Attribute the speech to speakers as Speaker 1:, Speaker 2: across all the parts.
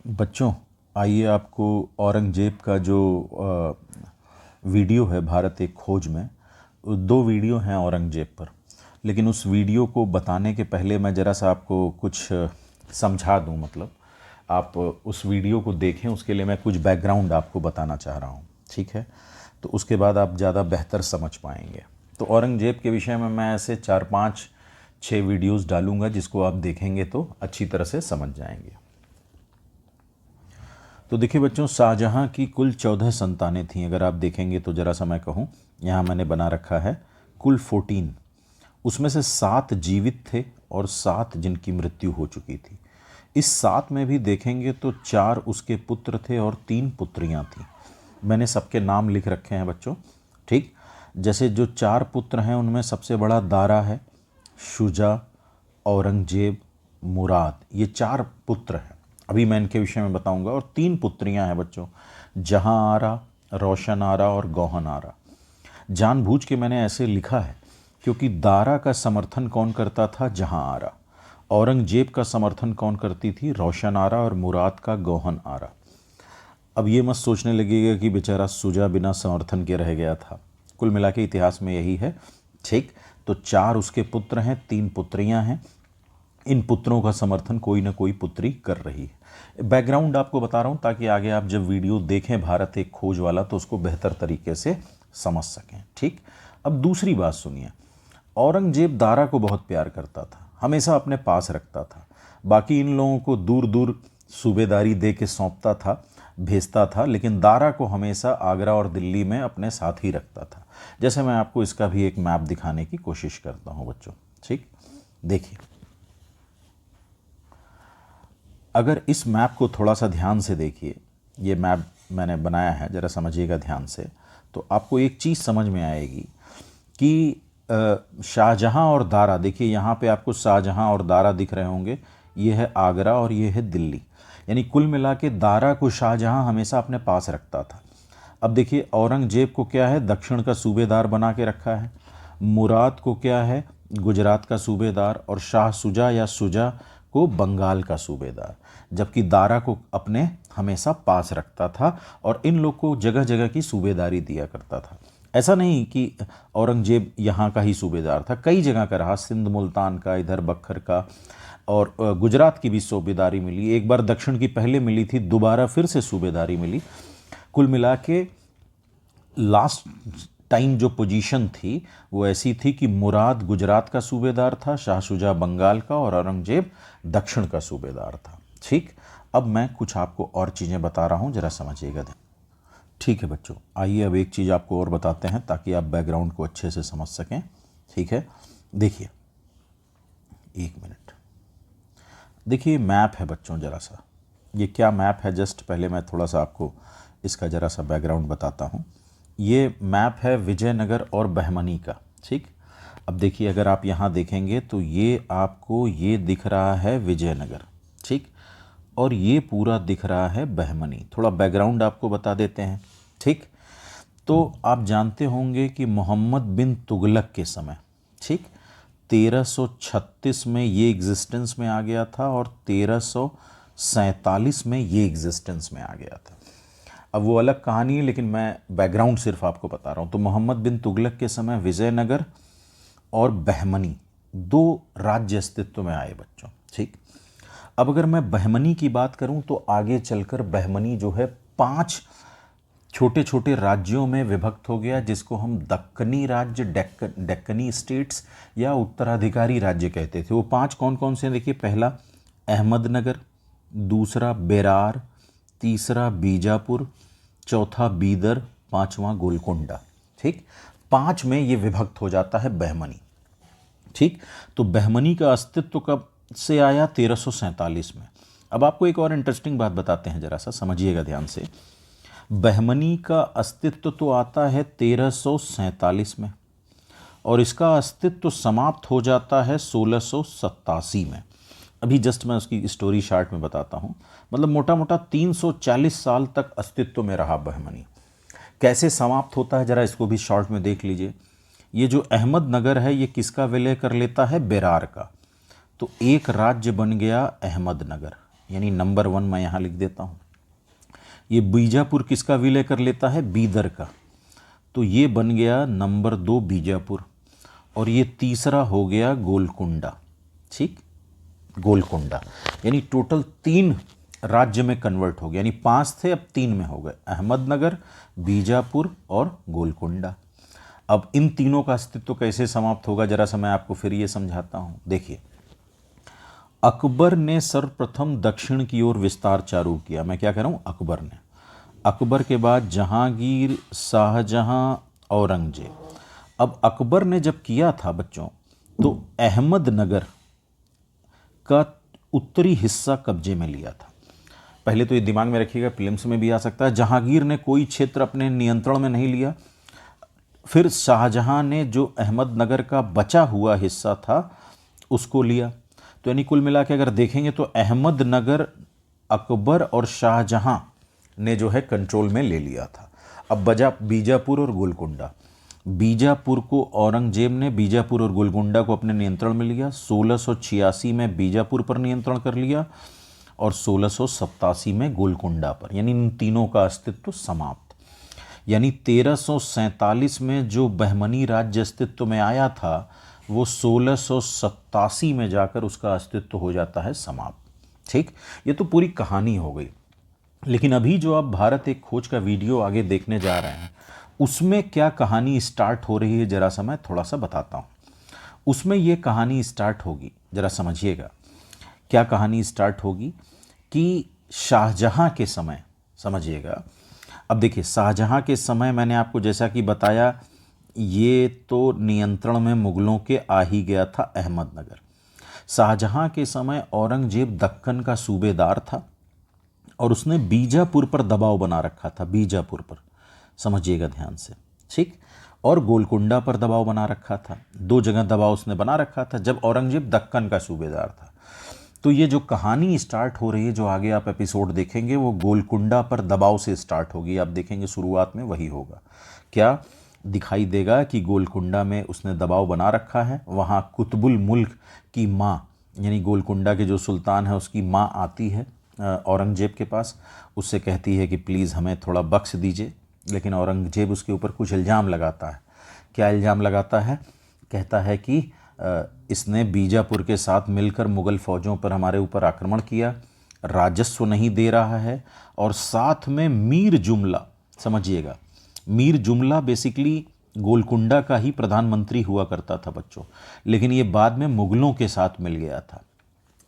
Speaker 1: बच्चों, आइए आपको औरंगजेब का जो वीडियो है भारत एक खोज में, दो वीडियो हैं औरंगजेब पर। लेकिन उस वीडियो को बताने के पहले मैं ज़रा सा आपको कुछ समझा दूं। मतलब आप उस वीडियो को देखें, उसके लिए मैं कुछ बैकग्राउंड आपको बताना चाह रहा हूं, ठीक है? तो उसके बाद आप ज़्यादा बेहतर समझ पाएंगे। तो औरंगजेब के विषय में मैं ऐसे 4-5-6 वीडियोज़ डालूंगा, जिसको आप देखेंगे तो अच्छी तरह से समझ जाएंगे। तो देखिए बच्चों, शाहजहाँ की कुल 14 संतानें थीं। अगर आप देखेंगे तो ज़रा सा मैं कहूँ, यहाँ मैंने बना रखा है कुल 14। उसमें से 7 जीवित थे और 7 जिनकी मृत्यु हो चुकी थी। इस 7 में भी देखेंगे तो 4 उसके पुत्र थे और 3 पुत्रियाँ थीं। मैंने सबके नाम लिख रखे हैं बच्चों, ठीक? जैसे जो 4 पुत्र हैं उनमें सबसे बड़ा दारा है, शुजा, औरंगजेब, मुराद, ये 4 पुत्र हैं। अभी मैं इनके विषय में बताऊंगा। और 3 पुत्रियां हैं बच्चों, जहां आरा, रोशन आरा और गौहन आरा। जानबूझ के मैंने ऐसे लिखा है क्योंकि दारा का समर्थन कौन करता था? जहां आरा। औरंगजेब का समर्थन कौन करती थी? रोशन आरा। और मुराद का गौहन आरा। अब ये मत सोचने लगेगा कि बेचारा सुजा बिना समर्थन के रह गया था। कुल मिला के इतिहास में यही है, ठीक? तो 4 उसके पुत्र हैं, 3 पुत्रियां हैं। इन पुत्रों का समर्थन कोई ना कोई पुत्री कर रही है। बैकग्राउंड आपको बता रहा हूं ताकि आगे आप जब वीडियो देखें भारत एक खोज वाला तो उसको बेहतर तरीके से समझ सकें, ठीक? अब दूसरी बात सुनिए। औरंगजेब दारा को बहुत प्यार करता था, हमेशा अपने पास रखता था। बाकी इन लोगों को दूर दूर सूबेदारी दे के सौंपता था, भेजता था, लेकिन दारा को हमेशा आगरा और दिल्ली में अपने साथ ही रखता था। जैसे मैं आपको इसका भी एक मैप दिखाने की कोशिश करता हूं बच्चों, ठीक? देखिए, अगर इस मैप को थोड़ा सा ध्यान से देखिए, ये मैप मैंने बनाया है, ज़रा समझिएगा ध्यान से, तो आपको एक चीज़ समझ में आएगी कि शाहजहाँ और दारा, देखिए यहाँ पे आपको शाहजहाँ और दारा दिख रहे होंगे। ये है आगरा और ये है दिल्ली। यानी कुल मिला के दारा को शाहजहाँ हमेशा अपने पास रखता था। अब देखिए, औरंगजेब को क्या है? दक्षिण का सूबेदार बना के रखा है। मुराद को क्या है? गुजरात का सूबेदार। और शाह सुजा या सुजा को बंगाल का सूबेदार। जबकि दारा को अपने हमेशा पास रखता था और इन लोग को जगह जगह की सूबेदारी दिया करता था। ऐसा नहीं कि औरंगजेब यहाँ का ही सूबेदार था, कई जगह का रहा, सिंध मुल्तान का, इधर बख्तर का, और गुजरात की भी सूबेदारी मिली। एक बार दक्षिण की पहले मिली थी, दोबारा फिर से सूबेदारी मिली। कुल मिला के लास्ट टाइम जो पोजीशन थी वो ऐसी थी कि मुराद गुजरात का सूबेदार था, शाह शुजा बंगाल का और औरंगजेब दक्षिण का सूबेदार था, ठीक? अब मैं कुछ आपको और चीज़ें बता रहा हूँ, ज़रा समझिएगा। ठीक है बच्चों, आइए अब एक चीज़ आपको और बताते हैं ताकि आप बैकग्राउंड को अच्छे से समझ सकें, ठीक है? देखिए, एक मिनट, देखिए मैप है बच्चों, ज़रा सा ये क्या मैप है, जस्ट पहले मैं थोड़ा सा आपको इसका ज़रा सा बैकग्राउंड बताता हूँ। ये मैप है विजयनगर और बहमनी का, ठीक? अब देखिए, अगर आप यहाँ देखेंगे तो ये आपको ये दिख रहा है विजयनगर, ठीक? और ये पूरा दिख रहा है बहमनी। थोड़ा बैकग्राउंड आपको बता देते हैं, ठीक? तो आप जानते होंगे कि मोहम्मद बिन तुगलक के समय, ठीक, 1336 में ये एग्जिस्टेंस में आ गया था और 1347 में ये एग्जिस्टेंस में आ गया था। अब वो अलग कहानी है, लेकिन मैं बैकग्राउंड सिर्फ आपको बता रहा हूँ। तो मोहम्मद बिन तुगलक के समय विजयनगर और बहमनी 2 राज्य अस्तित्व में आए बच्चों, ठीक? अब अगर मैं बहमनी की बात करूं तो आगे चलकर बहमनी जो है 5 छोटे छोटे राज्यों में विभक्त हो गया, जिसको हम दक्कनी राज्य, डेक्कनी स्टेट्स या उत्तराधिकारी राज्य कहते थे। वो 5 कौन कौन से हैं? देखिए, पहला अहमदनगर, दूसरा बेरार, तीसरा बीजापुर, चौथा बीदर, पांचवा गोलकोंडा, ठीक? 5 में ये विभक्त हो जाता है बहमनी, ठीक? तो बहमनी का अस्तित्व कब से आया? 1347 में। अब आपको एक और इंटरेस्टिंग बात बताते हैं, जरा सा समझिएगा ध्यान से। बहमनी का अस्तित्व तो आता है 1347 में और इसका अस्तित्व समाप्त हो जाता है 1687 में। अभी जस्ट मैं उसकी स्टोरी शार्ट में बताता हूँ। मतलब मोटा मोटा 340 साल तक अस्तित्व में रहा बहमनी। कैसे समाप्त होता है, जरा इसको भी शॉर्ट में देख लीजिए। ये जो अहमदनगर है, ये किसका विलय कर लेता है? बेरार का। तो एक राज्य बन गया अहमदनगर, यानी नंबर 1 मैं यहाँ लिख देता हूँ। ये बीजापुर किसका विलय कर लेता है? बीदर का। तो ये बन गया नंबर 2 बीजापुर, और ये तीसरा हो गया गोलकुंडा। ठीक, गोलकुंडा, यानी टोटल 3 राज्य में कन्वर्ट हो गया, यानी 5 थे अब 3 में हो गए, अहमदनगर, बीजापुर और गोलकुंडा। अब इन तीनों का अस्तित्व कैसे समाप्त होगा, जरा सा मैं आपको फिर ये समझाता हूँ। देखिए, अकबर ने सर्वप्रथम दक्षिण की ओर विस्तार चालू किया। मैं क्या कह रहा हूँ? अकबर ने। अकबर के बाद जहांगीर, शाहजहां, औरंगजेब। अब अकबर ने जब किया था बच्चों, तो अहमदनगर का उत्तरी हिस्सा कब्जे में लिया था। पहले तो ये दिमाग में रखिएगा, प्रीलिम्स में भी आ सकता है। जहांगीर ने कोई क्षेत्र अपने नियंत्रण में नहीं लिया। फिर शाहजहां ने जो अहमदनगर का बचा हुआ हिस्सा था उसको लिया। तो यानी कुल मिला के अगर देखेंगे तो अहमदनगर अकबर और शाहजहां ने जो है कंट्रोल में ले लिया था। अब बजा बीजापुर और गोलकुंडा। बीजापुर को औरंगजेब ने बीजापुर और गोलकुंडा को अपने नियंत्रण में लिया। 1686 में बीजापुर पर नियंत्रण कर लिया और 1687 में गोलकुंडा पर, यानी इन तीनों का अस्तित्व समाप्त। यानी 1347 में जो बहमनी राज्य अस्तित्व में आया था, वो 1687 में जाकर उसका अस्तित्व हो जाता है समाप्त। ठीक, ये तो पूरी कहानी हो गई। लेकिन अभी जो आप भारत एक खोज का वीडियो आगे देखने जा रहे हैं, उसमें क्या कहानी स्टार्ट हो रही है, जरा सा मैं थोड़ा सा बताता हूँ। उसमें ये कहानी स्टार्ट होगी, जरा समझिएगा क्या कहानी स्टार्ट होगी, कि शाहजहां के समय, समझिएगा। अब देखिए, शाहजहां के समय मैंने आपको जैसा कि बताया, ये तो नियंत्रण में मुगलों के आ ही गया था अहमदनगर। शाहजहां के समय औरंगजेब दक्कन का सूबेदार था और उसने बीजापुर पर दबाव बना रखा था, बीजापुर पर, समझिएगा ध्यान से। ठीक, और गोलकुंडा पर दबाव बना रखा था। 2 जगह दबाव उसने बना रखा था जब औरंगजेब दक्कन का सूबेदार था। तो ये जो कहानी स्टार्ट हो रही है, जो आगे आप एपिसोड देखेंगे, वो गोलकुंडा पर दबाव से स्टार्ट होगी। आप देखेंगे शुरुआत में वही होगा। क्या दिखाई देगा कि गोलकुंडा में उसने दबाव बना रखा है। वहाँ कुतुबुल मुल्क की माँ, यानी गोलकुंडा के जो सुल्तान है उसकी माँ आती है औरंगजेब के पास। उससे कहती है कि प्लीज़ हमें थोड़ा बख्श दीजिए। लेकिन औरंगजेब उसके ऊपर कुछ इल्ज़ाम लगाता है। क्या इल्ज़ाम लगाता है? कहता है कि इसने बीजापुर के साथ मिलकर मुग़ल फ़ौजों पर हमारे ऊपर आक्रमण किया, राजस्व नहीं दे रहा है, और साथ में मीर जुमला, समझिएगा, मीर जुमला बेसिकली गोलकुंडा का ही प्रधानमंत्री हुआ करता था बच्चों, लेकिन ये बाद में मुग़लों के साथ मिल गया था।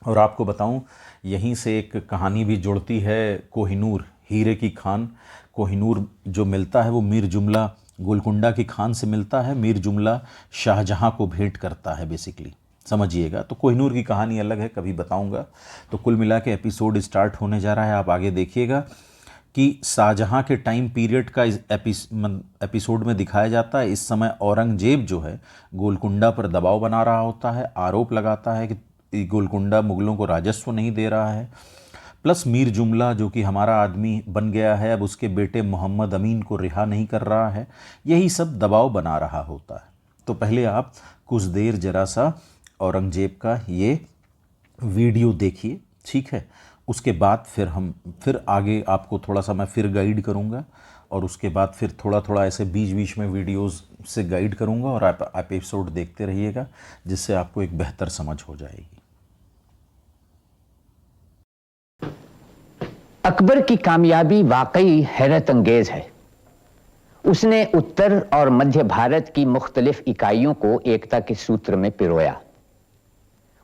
Speaker 1: और आपको बताऊं, यहीं से एक कहानी भी जुड़ती है, कोहिनूर, हीरे की खान। कोहिनूर जो मिलता है वो मीर जुमला गोलकुंडा की खान से मिलता है, मीर जुमला शाहजहां को भेंट करता है बेसिकली, समझिएगा। तो कोहिनूर की कहानी अलग है, कभी बताऊंगा। तो कुल मिला के एपिसोड स्टार्ट होने जा रहा है, आप आगे देखिएगा कि शाहजहां के टाइम पीरियड का इस एपिसोड में दिखाया जाता है। इस समय औरंगजेब जो है गोलकुंडा पर दबाव बना रहा होता है, आरोप लगाता है कि गोलकुंडा मुगलों को राजस्व नहीं दे रहा है। प्लस मीर जुमला जो कि हमारा आदमी बन गया है, अब उसके बेटे मोहम्मद अमीन को रिहा नहीं कर रहा है, यही सब दबाव बना रहा होता है। तो पहले आप कुछ देर जरा सा औरंगजेब का ये वीडियो देखिए, ठीक है। उसके बाद फिर आगे आपको थोड़ा सा मैं फिर गाइड करूँगा, और उसके बाद फिर थोड़ा थोड़ा ऐसे बीच बीच में वीडियोस से गाइड करूँगा, और आप एपिसोड देखते रहिएगा, जिससे आपको एक बेहतर समझ हो जाएगी।
Speaker 2: अकबर की कामयाबी वाकई हैरत अंगेज है। उसने उत्तर और मध्य भारत की मुख्तलिफ इकाइयों को एकता के सूत्र में पिरोया।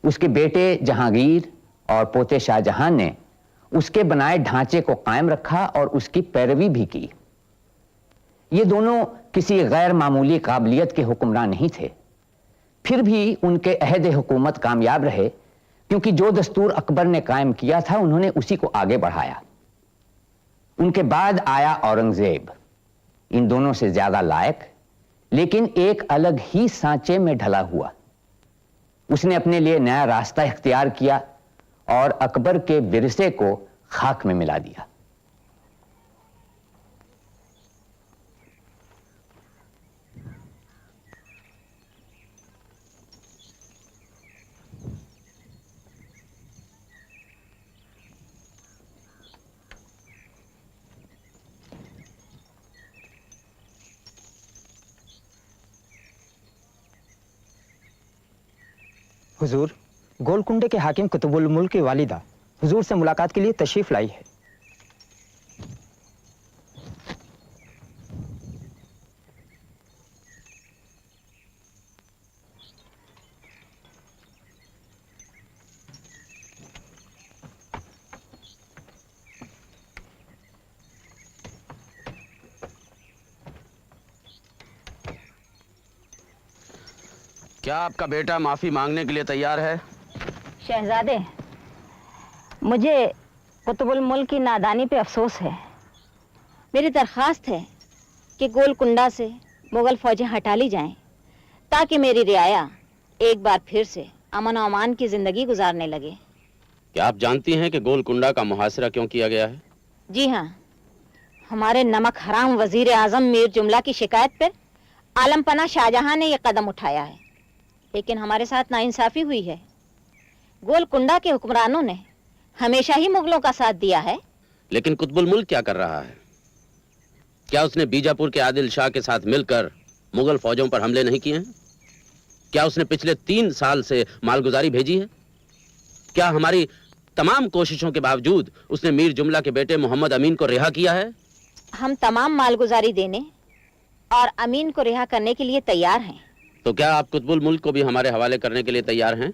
Speaker 2: उसके बेटे जहांगीर और पोते शाहजहां ने उसके बनाए ढांचे को कायम रखा और उसकी पैरवी भी की। ये दोनों किसी गैर मामूली काबिलियत के हुक्मरान नहीं थे, फिर भी उनके अहद हुकूमत कामयाब रहे, क्योंकि जो दस्तूर अकबर ने कायम किया था उन्होंने उसी को आगे बढ़ाया। उनके बाद आया औरंगजेब, इन दोनों से ज्यादा लायक, लेकिन एक अलग ही सांचे में ढला हुआ। उसने अपने लिए नया रास्ता इख्तियार किया और अकबर के विरसे को खाक में मिला दिया।
Speaker 3: हुजूर, गोलकुंडे के हाकिम कुतुबुल मुल्क की वालिदा हुजूर से मुलाकात के लिए तशरीफ लाई है।
Speaker 4: क्या आपका बेटा माफी मांगने के लिए तैयार है?
Speaker 5: शहजादे, मुझे कुतुबुल मुल्क की नादानी पे अफसोस है। मेरी दरख्वास्त है कि गोलकुंडा से मुगल फौजें हटा ली जाएं, ताकि मेरी रियाया एक बार फिर से अमन और अमान की जिंदगी गुजारने लगे।
Speaker 4: क्या आप जानती हैं कि गोलकुंडा का मुहासरा क्यों किया गया है?
Speaker 5: जी हाँ, हमारे नमक हराम वजीर आजम मीर जुमला की शिकायत पर आलमपना शाहजहां ने यह कदम उठाया है, लेकिन हमारे साथ नाइंसाफी हुई है। गोलकुंडा के हुक्मरानों ने हमेशा ही मुगलों का साथ दिया है।
Speaker 4: लेकिन कुतुबुल मुल्क क्या कर रहा है? क्या उसने बीजापुर के आदिल शाह के साथ मिलकर मुगल फौजों पर हमले नहीं किए हैं? क्या उसने पिछले 3 साल से मालगुजारी भेजी है? क्या हमारी तमाम कोशिशों के बावजूद उसने मीर जुमला के बेटे मोहम्मद अमीन को रिहा किया है?
Speaker 5: हम तमाम मालगुजारी देने और अमीन को रिहा करने के लिए तैयार हैं।
Speaker 4: तो क्या आप कुतुबुल मुल्क को भी हमारे हवाले करने के लिए तैयार हैं?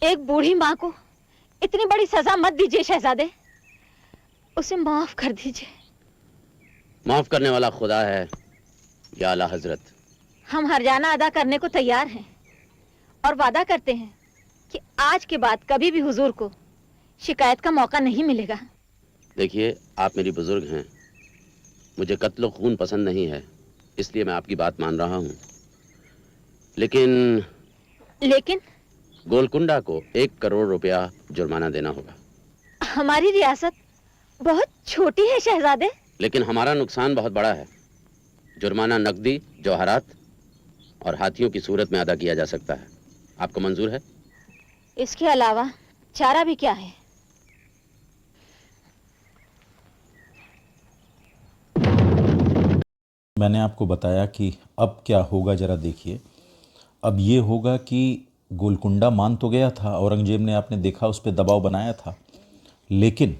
Speaker 5: एक बूढ़ी माँ को इतनी बड़ी सजा मत दीजिए शहजादे, उसे माफ कर दीजिए।
Speaker 4: माफ करने वाला खुदा है या आला हजरत।
Speaker 5: हम हरजाना अदा करने को तैयार हैं और वादा करते हैं कि आज के बाद कभी भी हुजूर को शिकायत का मौका नहीं मिलेगा।
Speaker 4: देखिए, आप मेरी बुजुर्ग हैं, मुझे कत्ल खून पसंद नहीं है, इसलिए मैं आपकी बात मान रहा हूं। लेकिन गोलकुंडा को 1 करोड़ रुपया जुर्माना देना होगा।
Speaker 5: हमारी रियासत बहुत छोटी है शहजादे।
Speaker 4: लेकिन हमारा नुकसान बहुत बड़ा है। जुर्माना नकदी, जवाहरात और हाथियों की सूरत में अदा किया जा सकता है। आपको मंजूर है?
Speaker 5: इसके अलावा चारा भी क्या है?
Speaker 1: मैंने आपको बताया कि अब क्या होगा, ज़रा देखिए। अब ये होगा कि गोलकुंडा मान तो गया था, औरंगजेब ने, आपने देखा, उस पर दबाव बनाया था, लेकिन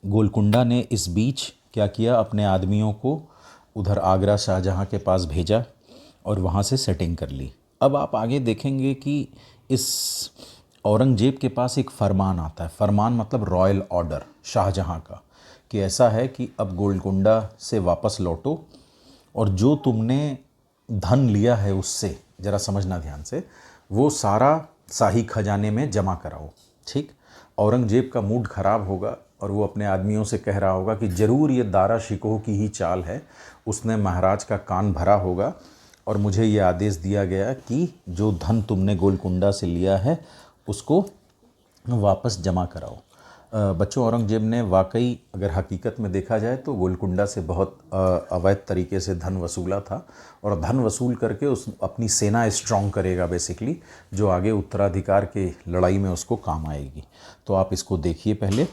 Speaker 1: गोलकुंडा ने इस बीच क्या किया, अपने आदमियों को उधर आगरा शाहजहां के पास भेजा और वहाँ से सेटिंग कर ली। अब आप आगे देखेंगे कि इस औरंगजेब के पास एक फरमान आता है। फरमान मतलब रॉयल ऑर्डर शाहजहां का, कि ऐसा है कि अब गोलकुंडा से वापस लौटो और जो तुमने धन लिया है उससे, ज़रा समझना ध्यान से, वो सारा शाही खजाने में जमा कराओ। ठीक। औरंगजेब का मूड ख़राब होगा और वो अपने आदमियों से कह रहा होगा कि ज़रूर ये दारा शिकोह की ही चाल है, उसने महाराज का कान भरा होगा और मुझे ये आदेश दिया गया कि जो धन तुमने गोलकुंडा से लिया है उसको वापस जमा कराओ। बच्चों, औरंगजेब ने वाकई, अगर हकीकत में देखा जाए तो गोलकुंडा से बहुत अवैध तरीके से धन वसूला था, और धन वसूल करके उस अपनी सेना स्ट्रॉन्ग करेगा बेसिकली, जो आगे उत्तराधिकार के लड़ाई में उसको काम आएगी। तो आप इसको देखिए पहले।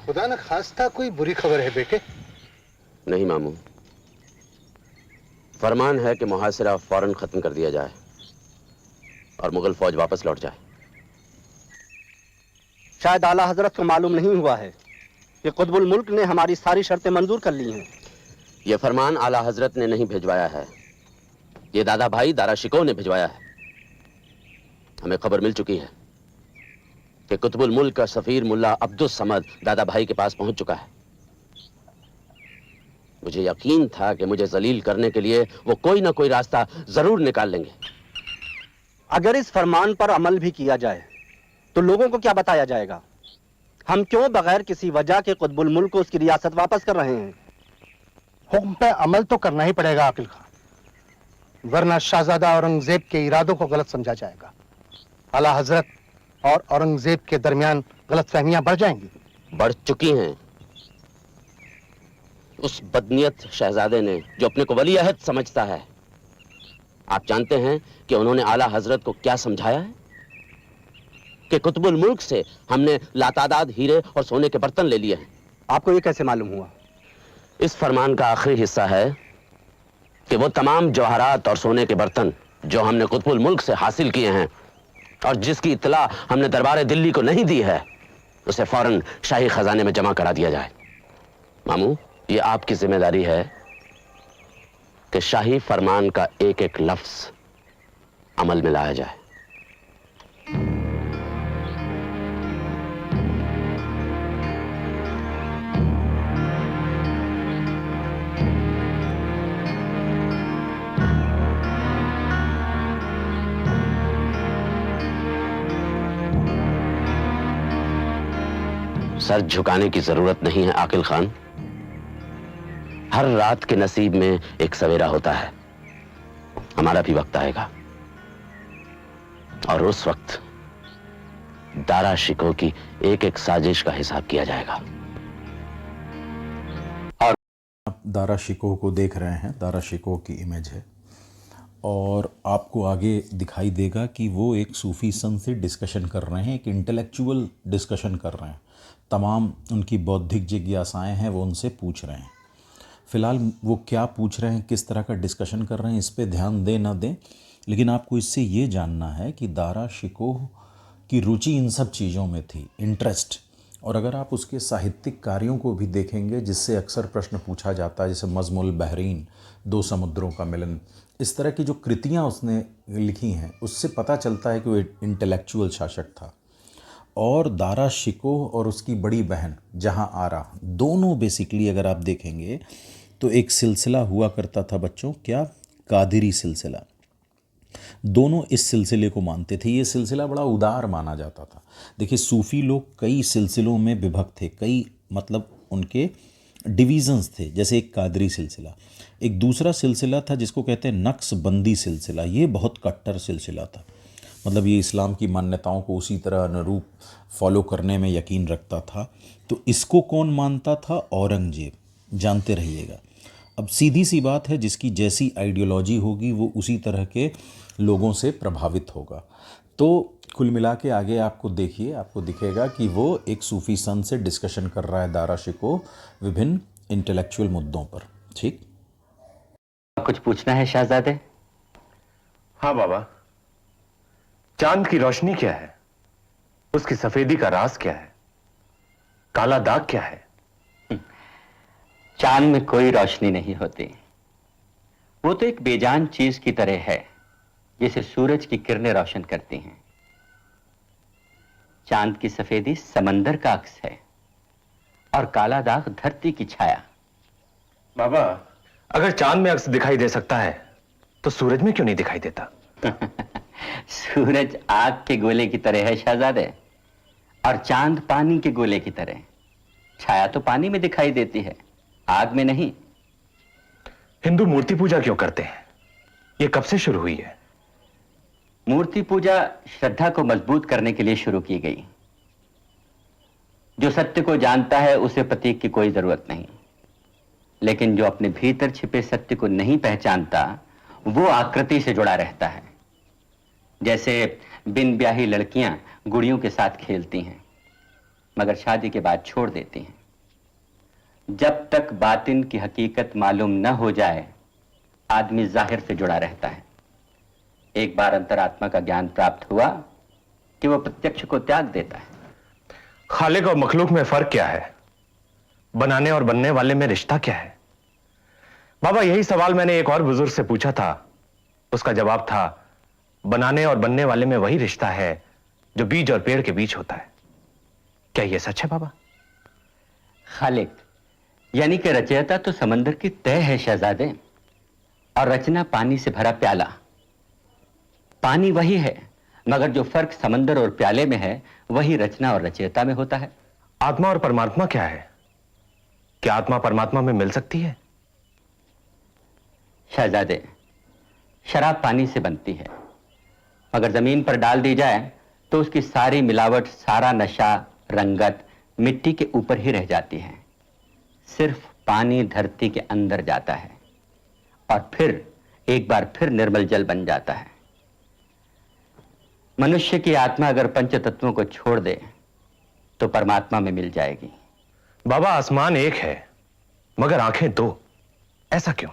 Speaker 6: खुदा न खास्ता कोई बुरी खबर है बेटे?
Speaker 4: नहीं मामू, फरमान है कि मुहासिरा फौरन खत्म कर दिया जाए और मुगल फौज वापस लौट जाए।
Speaker 7: शायद आला हजरत को मालूम नहीं हुआ है कि कुतुबुल मुल्क ने हमारी सारी शर्तें मंजूर कर ली हैं।
Speaker 4: यह फरमान आला हजरत ने नहीं भिजवाया है, ये दादा भाई दारा शिकोह ने भिजवाया है। हमें खबर मिल चुकी है कि कुतुबुल मुल्क का सफीर मुल्ला अब्दुस समद दादा भाई के पास पहुंच चुका है। मुझे यकीन था कि मुझे जलील करने के लिए वो कोई ना कोई रास्ता जरूर निकाल लेंगे।
Speaker 7: अगर इस फरमान पर अमल भी किया जाए तो लोगों को क्या बताया जाएगा? हम क्यों बगैर किसी वजह के कुतुबुल मुल्क को उसकी रियासत वापस कर रहे हैं?
Speaker 6: हुक्म पे अमल तो करना ही पड़ेगा आकिल खान। वरना शाहजादा औरंगजेब के इरादों को गलत समझा जाएगा। आला हजरत और औरंगजेब के दरमियान गलतफहमियां बढ़ जाएंगी।
Speaker 4: बढ़ चुकी हैं। उस बदनीयत शहजादे ने जो अपने को वली अहद समझता है, आप जानते हैं कि उन्होंने आला हजरत को क्या समझाया है? कि कुतुबुल मुल्क से हमने लातादाद हीरे और सोने के बर्तन ले लिए हैं।
Speaker 7: आपको ये कैसे मालूम हुआ?
Speaker 4: इस फरमान का आखिरी हिस्सा है कि वो तमाम जवाहरात और सोने के बर्तन जो हमने कुतुबुल मुल्क से हासिल किए हैं और जिसकी इत्तला हमने दरबार दिल्ली को नहीं दी है, उसे फौरन शाही खजाने में जमा करा दिया जाए। मामू, ये आपकी जिम्मेदारी है कि शाही फरमान का एक एक लफ्ज अमल में लाया जाए। सर झुकाने की जरूरत नहीं है आकिल खान। हर रात के नसीब में एक सवेरा होता है। हमारा भी वक्त आएगा और उस वक्त दारा शिकोह की एक एक साजिश का हिसाब किया जाएगा।
Speaker 1: आप दारा शिकोह को देख रहे हैं, दारा शिकोह की इमेज है और आपको आगे दिखाई देगा कि वो एक सूफी संत से डिस्कशन कर रहे हैं, एक इंटेलेक्चुअल डिस्कशन कर रहे हैं। तमाम उनकी बौद्धिक जिज्ञासाएं हैं, वो उनसे पूछ रहे हैं। फ़िलहाल वो क्या पूछ रहे हैं, किस तरह का डिस्कशन कर रहे हैं, इस पे ध्यान दें ना दें, लेकिन आपको इससे ये जानना है कि दारा शिकोह की रुचि इन सब चीज़ों में थी, इंटरेस्ट। और अगर आप उसके साहित्यिक कार्यों को भी देखेंगे जिससे अक्सर प्रश्न पूछा जाता है, जैसे मज़मुल बहरीन, दो समुद्रों का मिलन, इस तरह की जो कृतियाँ उसने लिखी हैं, उससे पता चलता है कि वो इंटेलेक्चुअल शासक था। और दारा शिकोह और उसकी बड़ी बहन जहाँ आरा, दोनों बेसिकली अगर आप देखेंगे तो एक सिलसिला हुआ करता था बच्चों, क्या? कादिरी सिलसिला। दोनों इस सिलसिले को मानते थे। ये सिलसिला बड़ा उदार माना जाता था। देखिए, सूफ़ी लोग कई सिलसिलों में विभक्त थे, कई मतलब उनके डिवीज़न्स थे। जैसे एक कादरी सिलसिला, एक दूसरा सिलसिला था जिसको कहते हैं नक्शबंदी सिलसिला। ये बहुत कट्टर सिलसिला था, मतलब ये इस्लाम की मान्यताओं को उसी तरह अनुरूप फॉलो करने में यकीन रखता था। तो इसको कौन मानता था? औरंगजेब। जानते रहिएगा। अब सीधी सी बात है, जिसकी जैसी आइडियोलॉजी होगी वो उसी तरह के लोगों से प्रभावित होगा। तो कुल मिला के आगे आपको देखिए, आपको दिखेगा कि वो एक सूफ़ी संत से डिस्कशन कर रहा है दारा शिकोह विभिन्न इंटेलेक्चुअल मुद्दों पर। ठीक,
Speaker 2: कुछ पूछना है शहजादे?
Speaker 8: हाँ बाबा, चांद की रोशनी क्या है? उसकी सफेदी का राज क्या है? काला दाग क्या है?
Speaker 2: चांद में कोई रोशनी नहीं होती। वो तो एक बेजान चीज की तरह है, जिसे सूरज की किरणें रोशन करती हैं। चांद की सफेदी समंदर का अक्स है और काला दाग धरती की छाया।
Speaker 8: बाबा, अगर चांद में अक्स दिखाई दे सकता है तो सूरज में क्यों नहीं दिखाई देता?
Speaker 2: सूरज आग के गोले की तरह है शहजादे, और चांद पानी के गोले की तरह। छाया तो पानी में दिखाई देती है, आग में नहीं।
Speaker 8: हिंदू मूर्ति पूजा क्यों करते हैं? ये कब से शुरू हुई है?
Speaker 2: मूर्ति पूजा श्रद्धा को मजबूत करने के लिए शुरू की गई। जो सत्य को जानता है उसे प्रतीक की कोई जरूरत नहीं, लेकिन जो अपने भीतर छिपे सत्य को नहीं पहचानता वो आकृति से जुड़ा रहता है। जैसे बिन ब्याही लड़कियां गुड़ियों के साथ खेलती हैं मगर शादी के बाद छोड़ देती हैं। जब तक बातिन की हकीकत मालूम न हो जाए आदमी जाहिर से जुड़ा रहता है। एक बार अंतरात्मा का ज्ञान प्राप्त हुआ कि वो प्रत्यक्ष को त्याग देता है।
Speaker 8: खालिक और मखलूक में फर्क क्या है? बनाने और बनने वाले में रिश्ता क्या है? बाबा, यही सवाल मैंने एक और बुजुर्ग से पूछा था। उसका जवाब था, बनाने और बनने वाले में वही रिश्ता है जो बीज और पेड़ के बीच होता है। क्या यह सच है बाबा?
Speaker 2: खालिक यानी कि रचयिता तो समंदर की तह है शहजादे, और रचना पानी से भरा प्याला। पानी वही है, मगर जो फर्क समंदर और प्याले में है वही रचना और रचयिता में होता है।
Speaker 8: आत्मा और परमात्मा क्या है? क्या आत्मा परमात्मा में मिल सकती है?
Speaker 2: शहजादे, शराब पानी से बनती है, मगर जमीन पर डाल दी जाए तो उसकी सारी मिलावट, सारा नशा, रंगत मिट्टी के ऊपर ही रह जाती है। सिर्फ पानी धरती के अंदर जाता है और फिर एक बार फिर निर्मल जल बन जाता है। मनुष्य की आत्मा अगर पंच तत्वों को छोड़ दे तो परमात्मा में मिल जाएगी।
Speaker 8: बाबा, आसमान एक है मगर आंखें दो, ऐसा क्यों?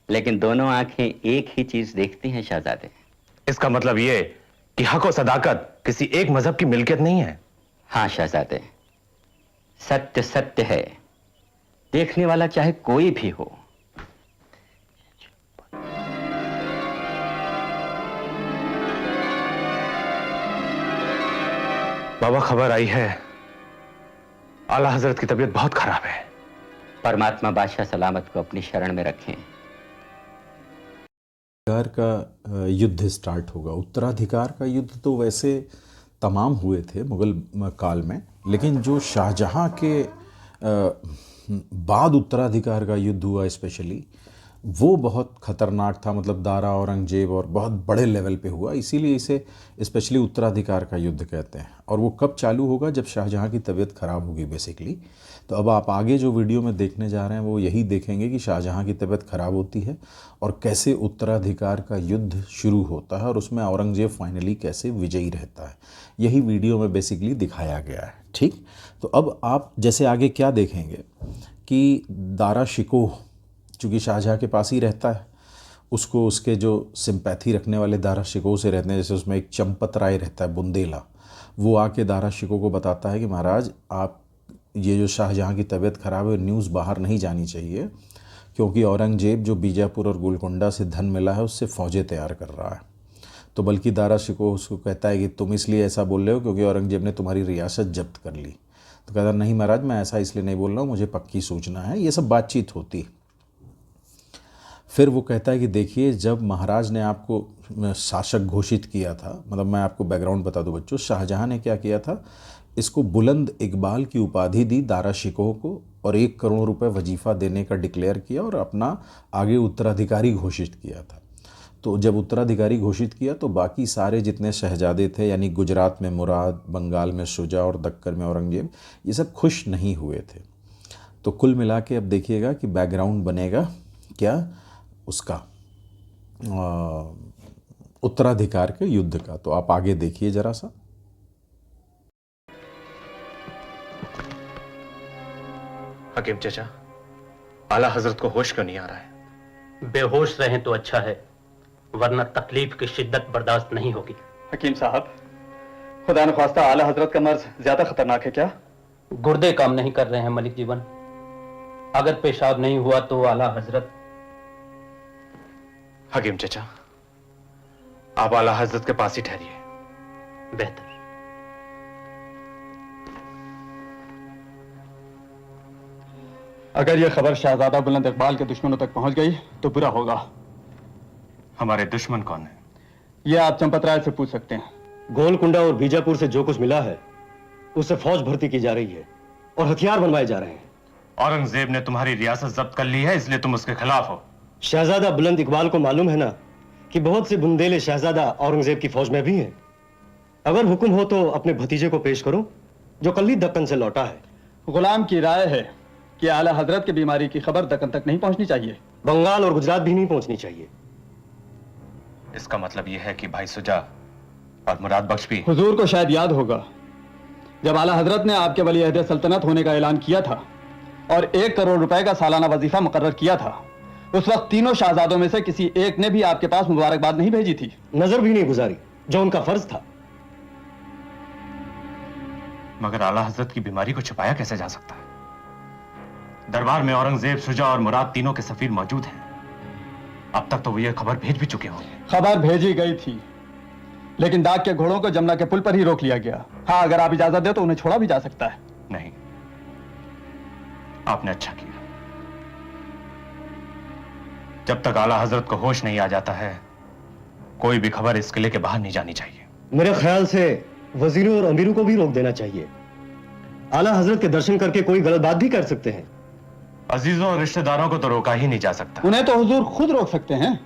Speaker 2: लेकिन दोनों आंखें एक ही चीज देखती हैं शहजादे।
Speaker 8: इसका मतलब यह कि हक और सदाकत किसी एक मजहब की मिल्कियत नहीं है।
Speaker 2: हाँ शहजादे, सत्य सत्य है, देखने वाला चाहे कोई भी हो।
Speaker 8: बाबा, खबर आई है आला हजरत की तबीयत बहुत खराब है।
Speaker 2: परमात्मा बादशाह सलामत को अपनी शरण में रखें।
Speaker 1: उत्तराधिकार का युद्ध स्टार्ट होगा। उत्तराधिकार का युद्ध तो वैसे तमाम हुए थे मुगल काल में, लेकिन जो शाहजहां के बाद उत्तराधिकार का युद्ध हुआ स्पेशली, वो बहुत ख़तरनाक था। मतलब दारा औरंगजेब और बहुत बड़े लेवल पे हुआ, इसीलिए इसे स्पेशली उत्तराधिकार का युद्ध कहते हैं। और वो कब चालू होगा? जब शाहजहां की तबीयत ख़राब होगी बेसिकली। तो अब आप आगे जो वीडियो में देखने जा रहे हैं वो यही देखेंगे कि शाहजहां की तबीयत ख़राब होती है और कैसे उत्तराधिकार का युद्ध शुरू होता है और उसमें औरंगजेब फाइनली कैसे विजयी रहता है। यही वीडियो में बेसिकली दिखाया गया है। ठीक, तो अब आप जैसे आगे क्या देखेंगे कि दारा शिकोह, चूँकि शाहजहां के पास ही रहता है, उसको उसके जो सिंपैथी रखने वाले दारा शिकोह से रहते हैं, जैसे उसमें एक चंपत राय रहता है बुंदेला, वो आके दारा शिकोह को बताता है कि महाराज, आप ये जो शाहजहां की तबीयत ख़राब है, न्यूज़ बाहर नहीं जानी चाहिए, क्योंकि औरंगजेब जो बीजापुर और गोलकुंडा से धन मिला है उससे फ़ौजें तैयार कर रहा है। तो बल्कि दारा शिकोह उसको कहता है कि तुम इसलिए ऐसा बोल रहे हो क्योंकि औरंगजेब ने तुम्हारी रियासत जब्त कर ली। तो कहता नहीं महाराज, मैं ऐसा इसलिए नहीं बोल रहा हूँ, मुझे पक्की सूचना है। ये सब बातचीत होती। फिर वो कहता है कि देखिए, जब महाराज ने आपको शासक घोषित किया था, मतलब मैं आपको बैकग्राउंड बता दूं बच्चों, शाहजहां ने क्या किया था, इसको बुलंद इकबाल की उपाधि दी दारा शिकोह को और 1 करोड़ रुपए वजीफ़ा देने का डिक्लेयर किया और अपना आगे उत्तराधिकारी घोषित किया था। तो जब उत्तराधिकारी घोषित किया तो बाकी सारे जितने शहजादे थे, यानी गुजरात में मुराद, बंगाल में शुजा और दक्कन में औरंगजेब, ये सब खुश नहीं हुए थे। तो कुल मिला के अब देखिएगा कि बैकग्राउंड बनेगा क्या उसका, उत्तराधिकार के युद्ध का। तो आप आगे देखिए जरा सा।
Speaker 8: हकीम चाचा, आला हजरत को होश क्यों नहीं आ रहा है?
Speaker 9: बेहोश रहें तो अच्छा है, वरना तकलीफ की शिद्दत बर्दाश्त नहीं होगी।
Speaker 10: हकीम साहब, खुदा न ख्वास्ता आला हजरत का मर्ज ज्यादा खतरनाक है क्या?
Speaker 9: गुर्दे काम नहीं कर रहे हैं मलिक जीवन। अगर पेशाब नहीं हुआ तो आला हजरत।
Speaker 8: हकीम चाचा, आप आला हजरत के पास ही ठहरिए।
Speaker 9: बेहतर।
Speaker 10: अगर यह खबर शहजादा बुलंद इकबाल के दुश्मनों तक पहुंच गई तो बुरा होगा।
Speaker 8: हमारे दुश्मन कौन है?
Speaker 10: यह आप चंपत राय से पूछ सकते हैं।
Speaker 11: गोलकुंडा और बीजापुर से जो कुछ मिला है उससे फौज भर्ती की जा रही है और हथियार बनवाए जा रहे हैं।
Speaker 8: औरंगजेब ने तुम्हारी रियासत जब्त कर ली है, इसलिए तुम उसके खिलाफ हो।
Speaker 11: शहजादा बुलंद इकबाल को मालूम है ना कि बहुत से बुंदेले शहजादा औरंगजेब की फौज में भी हैं। अगर हुक्म हो तो अपने भतीजे को पेश करो जो कल ही दक्कन से लौटा है।
Speaker 10: गुलाम की राय है कि आला हजरत की बीमारी की खबर दक्कन तक नहीं पहुंचनी चाहिए,
Speaker 11: बंगाल और गुजरात भी नहीं पहुंचनी चाहिए।
Speaker 8: इसका मतलब यह है कि भाई सुजा और मुराद बख्श भी।
Speaker 10: हुजूर को शायद याद होगा, जब आला हजरत ने आपके वली अहद सल्तनत होने का ऐलान किया था और 1 करोड़ रुपए का सालाना वजीफा मुकर्रर किया था, उस वक्त तीनों शहजादों में से किसी एक ने भी आपके पास मुबारकबाद नहीं भेजी थी,
Speaker 11: नजर भी नहीं गुजारी, जो उनका फर्ज था।
Speaker 8: मगर आला हजरत की बीमारी को छुपाया कैसे जा सकता है? दरबार में औरंगजेब, शुजा और मुराद तीनों के सफीर मौजूद हैं। अब तक तो वो ये खबर भेज भी चुके होंगे।
Speaker 10: खबर भेजी गई थी, लेकिन डाक के घोड़ों को जमुना के पुल पर ही रोक लिया गया। हाँ, अगर आप इजाजत दे तो उन्हें छोड़ा भी जा सकता है।
Speaker 8: नहीं, आपने अच्छा किया। जब तक आला हजरत को होश नहीं आ जाता है, कोई भी खबर इस किले के बाहर नहीं जानी चाहिए।
Speaker 11: मेरे ख्याल से वजीरों और अमीरों को भी रोक देना चाहिए। आला हजरत के दर्शन करके कोई गलत बात भी कर सकते हैं।
Speaker 8: अजीजों और रिश्तेदारों को तो रोका ही नहीं जा सकता।
Speaker 10: उन्हें तो हुजूर खुद रोक सकते हैं।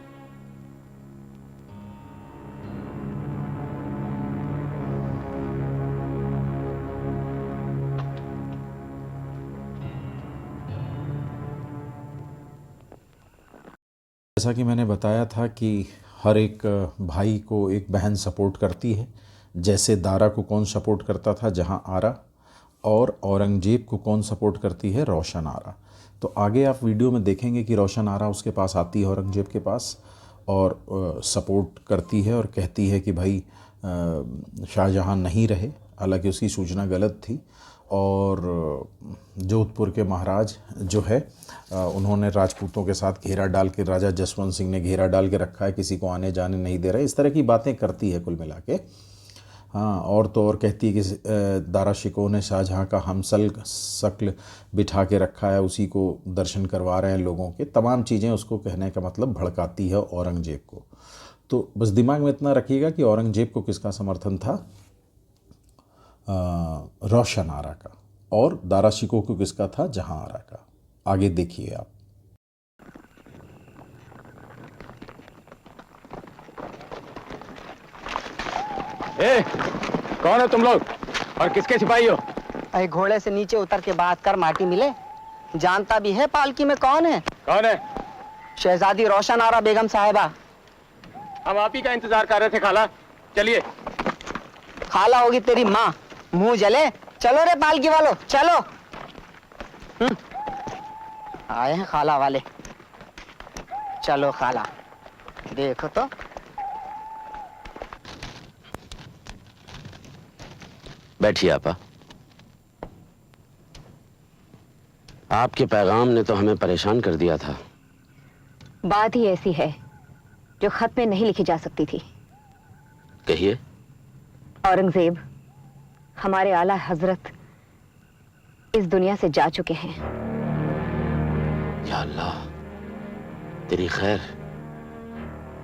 Speaker 1: जैसा कि मैंने बताया था कि हर एक भाई को एक बहन सपोर्ट करती है। जैसे दारा को कौन सपोर्ट करता था, जहां आरा, और औरंगजेब को कौन सपोर्ट करती है, रोशन आरा। तो आगे आप वीडियो में देखेंगे कि रोशन आरा उसके पास आती है, औरंगजेब के पास, और सपोर्ट करती है और कहती है कि भाई शाहजहां नहीं रहे। हालांकि उसकी सूचना गलत थी, और जोधपुर के महाराज जो है उन्होंने राजपूतों के साथ घेरा डाल के, राजा जसवंत सिंह ने घेरा डाल के रखा है, किसी को आने जाने नहीं दे रहे। इस तरह की बातें करती है कुल मिला के। हाँ, और तो और कहती है कि दारा शिकोह ने शाहजहां का हमसल शक्ल बिठा के रखा है, उसी को दर्शन करवा रहे हैं लोगों के। तमाम चीज़ें उसको कहने का मतलब भड़काती है औरंगजेब को। तो बस दिमाग में इतना रखिएगा कि औरंगजेब को किसका समर्थन था, रोशन आरा का, और दारा शिकोह को किसका था, जहां आरा का। आगे देखिए आप।
Speaker 8: कौन हो तुम लोग और किसके सिपाही हो?
Speaker 3: अरे घोड़े से नीचे उतर के बात कर, माटी मिले। जानता भी है पालकी में कौन है?
Speaker 8: कौन है?
Speaker 3: शहजादी रोशन आरा बेगम साहिबा।
Speaker 8: हम आप ही का इंतजार कर रहे थे खाला। चलिए।
Speaker 3: खाला होगी तेरी माँ, मुंह जले। चलो रे पालकी वालों, चलो। आए हैं खाला वाले। चलो खाला, देखो तो।
Speaker 4: बैठिए आपा। आपके पैगाम ने तो हमें परेशान कर दिया था।
Speaker 5: बात ही ऐसी है जो खत में नहीं लिखी जा सकती थी।
Speaker 4: कहिए।
Speaker 5: औरंगजेब, हमारे आला हजरत इस दुनिया से जा चुके हैं।
Speaker 4: या अल्लाह, तेरी खैर।